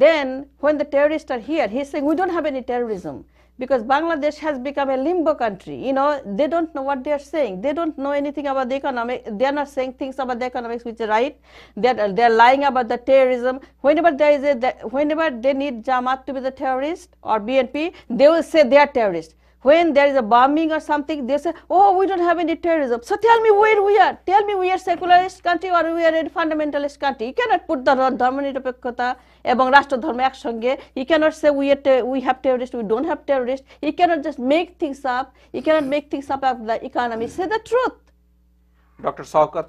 Then when the terrorists are here, he's saying we don't have any terrorism because Bangladesh has become a limbo country. You know, they don't know what they are saying. They don't know anything about the economy. They are not saying things about the economics which are right. They are lying about the terrorism. Whenever they need Jamaat to be the terrorist or BNP, they will say they are terrorists. When there is a bombing or something, they say, oh, we don't have any terrorism. So tell me where we are. Tell me we are secularist country or we are a fundamentalist country. You cannot put the ধর্মনিরপেক্ষতা এবং রাষ্ট্রধর্ম একসঙ্গে. You cannot say we have terrorists, we don't have terrorists. You cannot just make things up. You cannot make things up of the economy. Say the truth. Dr. Shaukat,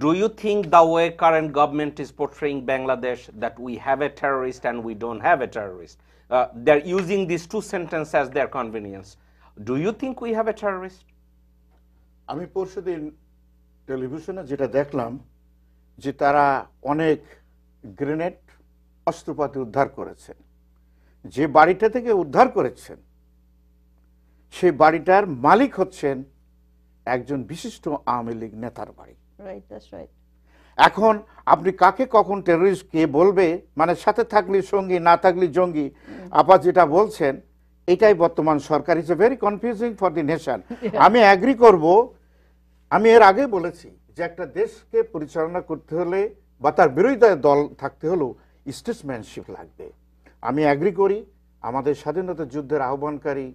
do you think the way current government is portraying Bangladesh that we have a terrorist and we don't have a terrorist? They're using these two sentences as their convenience. Do you think we have a terrorist? আমি পরশুদিন টেলিভিশনে যেটা দেখলাম যে তারা অনেক grenade অস্ত্রপাতি উদ্ধার করেছেন। যে বাড়িটা থেকে উদ্ধার করেছেন সেই বাড়িটার মালিক হচ্ছেন একজন বিশিষ্ট আওয়ামী লীগ নেতার বাড়ি। Right, that's right. এখন আপনি কাকে কখন টেররিস্ট কে বলবে, মানে সাথে থাকলে সঙ্গী না থাকলে জঙ্গি, আপা যেটা বলছেন এটাই বর্তমান সরকার। Is very confusing for the nation. আমি অ্যাগ্রি করব, আমি এর আগে বলেছি যে একটা দেশকে পরিচালনা করতে হলে বা তার বিরোধী দল থাকতে হলেও স্টেটসম্যানশিপ লাগবে। আমি অ্যাগ্রি করি আমাদের স্বাধীনতা যুদ্ধের আহ্বানকারী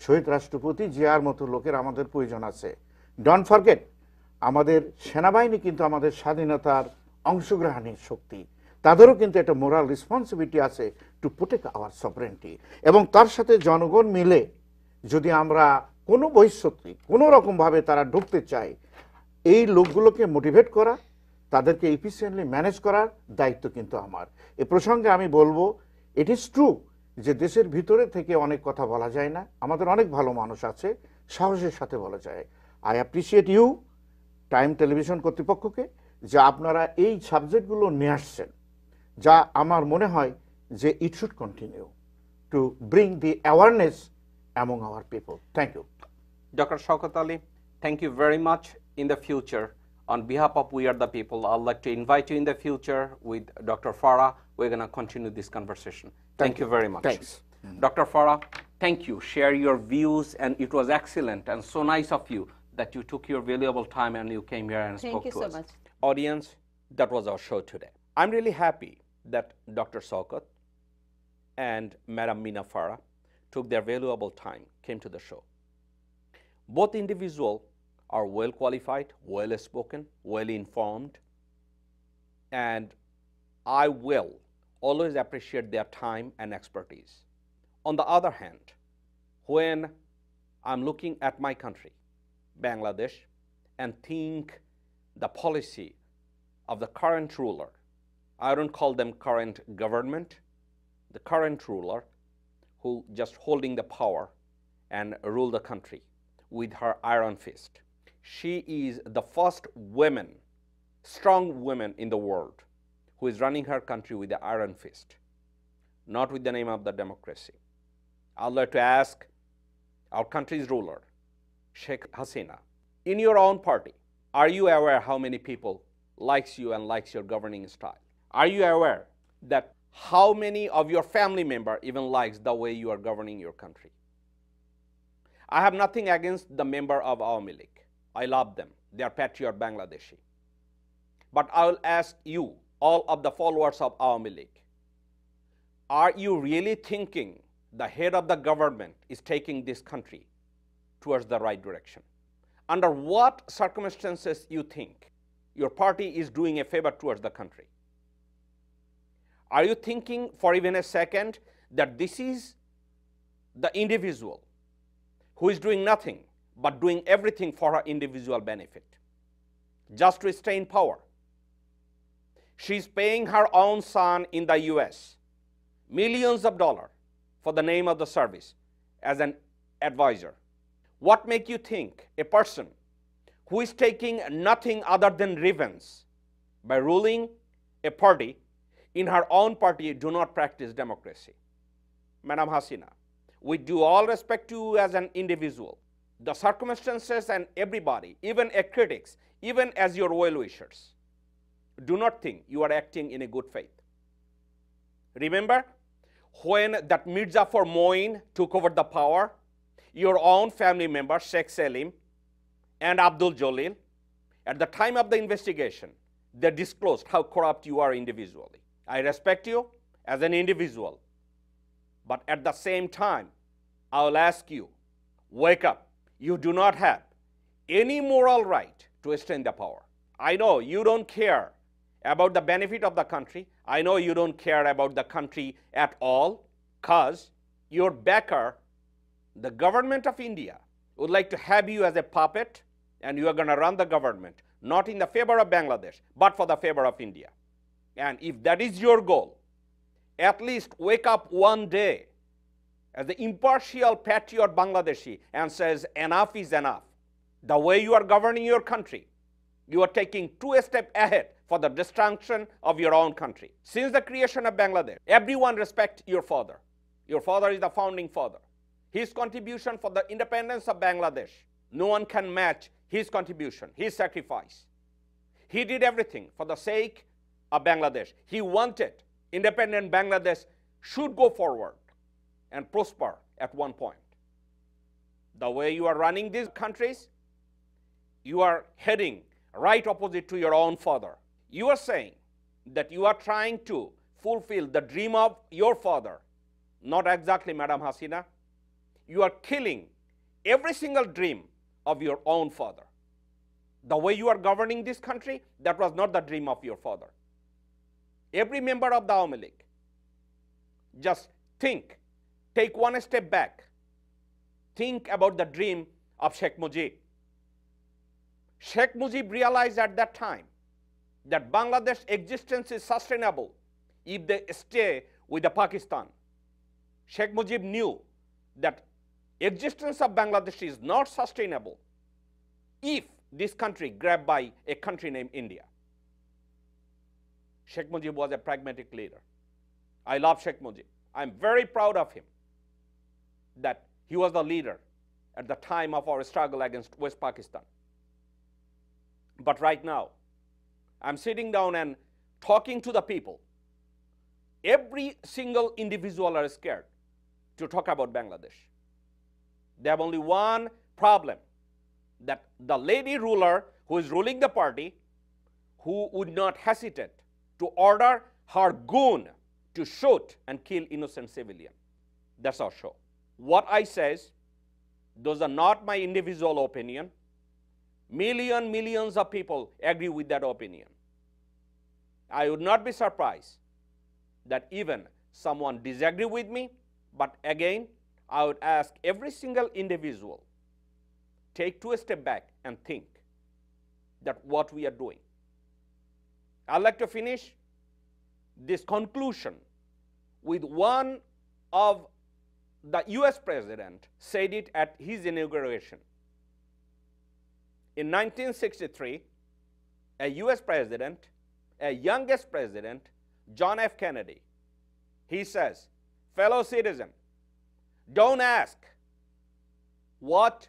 শহীদ রাষ্ট্রপতি জিয়ার মতো লোকের আমাদের প্রয়োজন আছে। ডোন্ট ফরগেট আমাদের সেনাবাহিনী কিন্তু আমাদের স্বাধীনতার অংশগ্রহণী শক্তি, তাদেরও কিন্তু একটা মোরাল রেসপন্সিবিলিটি আছে টু প্রোটেক্ট আওয়ার সভরেন্টি। এবং তার সাথে জনগণ মিলে যদি আমরা কোনো বহিঃশক্তি কোনো রকমভাবে তারা ঢুকতে চায়, এই লোকগুলোকে মোটিভেট করা, তাদেরকে এফিসিয়েন্টলি ম্যানেজ করার দায়িত্ব কিন্তু আমার। এ প্রসঙ্গে আমি বলবো, ইট ইজ ট্রু যে দেশের ভিতরে থেকে অনেক কথা বলা যায় না, আমাদের অনেক ভালো মানুষ আছে, সাহসের সাথে বলা যায়। I appreciate you time television কর্তৃপক্ষকে যে আপনারা এই সাবজেক্টগুলো নিয়ে আসছেন, যা আমার মনে হয় যে it should continue to bring the awareness among our people. Thank you. Dr. Shaukat Ali, thank you very much. In the future, on behalf of We Are the People, I'd like to invite you in the future with Dr. Farah. We're going to continue this conversation. Thank you very much. Thanks. Dr. Farah, thank you. Share your views, and it was excellent and so nice of you that you took your valuable time and you came here and spoke to us. Thank you so much. Audience, that was our show today. I'm really happy that Dr. Shaukat and Madam Meena Farah took their valuable time, came to the show. Both individuals are well qualified, well spoken, well informed, and I will always appreciate their time and expertise. On the other hand, when I'm looking at my country, Bangladesh, and think the policy of the current ruler, I don't call them current government, the current ruler who just holding the power and rule the country with her iron fist. She is the first woman, strong woman in the world who is running her country with the iron fist, not with the name of the democracy. I'd like to ask our country's ruler, Sheikh Hasina, in your own party, are you aware how many people likes you and likes your governing style? Are you aware that how many of your family member even likes the way you are governing your country? I have nothing against the member of Awami League. I love them. They are patriot Bangladeshi. But I will ask you, all of the followers of Awami League, are you really thinking the head of the government is taking this country towards the right direction? Under what circumstances you think your party is doing a favor towards the country? Are you thinking for even a second that this is the individual who is doing nothing but doing everything for her individual benefit, just to stay in power? She's paying her own son in the US millions of dollars for the name of the service as an advisor. What makes you think a person who is taking nothing other than revenge by ruling a party in her own party do not practice democracy? Madam Hasina, with due all respect to you as an individual, the circumstances and everybody, even as critics, even as your well-wishers, do not think you are acting in a good faith. Remember, when that Mirzapur Moin took over the power, your own family member, Sheikh Selim and Abdul Jalil, at the time of the investigation, they disclosed how corrupt you are individually. I respect you as an individual, but at the same time, I will ask you, wake up. You do not have any moral right to stay in the power. I know you don't care about the benefit of the country. I know you don't care about the country at all, because your backer, the government of India, would like to have you as a puppet, and you are going to run the government, not in the favor of Bangladesh, but for the favor of India. And if that is your goal, at least wake up one day as the impartial patriot Bangladeshi and says enough is enough. The way you are governing your country, you are taking 2 steps ahead for the destruction of your own country. Since the creation of Bangladesh, everyone respects your father. Your father is the founding father. His contribution for the independence of Bangladesh, no one can match his contribution, his sacrifice. He did everything for the sake of Bangladesh. He wanted independent Bangladesh should go forward and prosper at one point. The way you are running these countries, you are heading right opposite to your own father. You are saying that you are trying to fulfill the dream of your father. Not exactly, Madam Hasina. You are killing every single dream of your own father. The way you are governing this country, that was not the dream of your father. Every member of the Awami League, just think, take one step back. Think about the dream of Sheikh Mujib. Sheikh Mujib realized at that time that Bangladesh's existence is sustainable if they stay with the Pakistan. Sheikh Mujib knew that existence of Bangladesh is not sustainable if this country grabbed by a country named India. Sheikh Mujib was a pragmatic leader. I love Sheikh Mujib. I'm very proud of him that he was the leader at the time of our struggle against West Pakistan. But right now, I'm sitting down and talking to the people. Every single individual are scared to talk about Bangladesh. They have only one problem, that the lady ruler who is ruling the party, who would not hesitate to order her goon to shoot and kill innocent civilians. That's our show. What I says, those are not my individual opinion. Millions of people agree with that opinion. I would not be surprised that even someone disagree with me, but again, I would ask every single individual, take 2 steps back and think that what we are doing. I'd like to finish this conclusion with one of the US president said it at his inauguration. In 1963, a US president, a youngest president, John F. Kennedy, he says, fellow citizen, don't ask what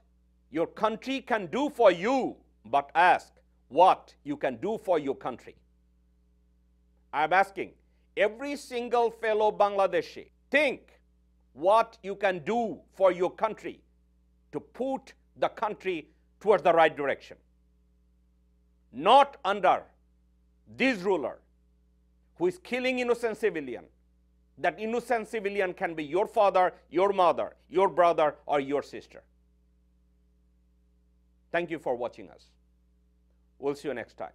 your country can do for you, but ask what you can do for your country. I'm asking every single fellow Bangladeshi, think what you can do for your country to put the country towards the right direction. Not under this ruler who is killing innocent civilian. That innocent civilian can be your father, your mother, your brother, or your sister. Thank you for watching us. We'll see you next time.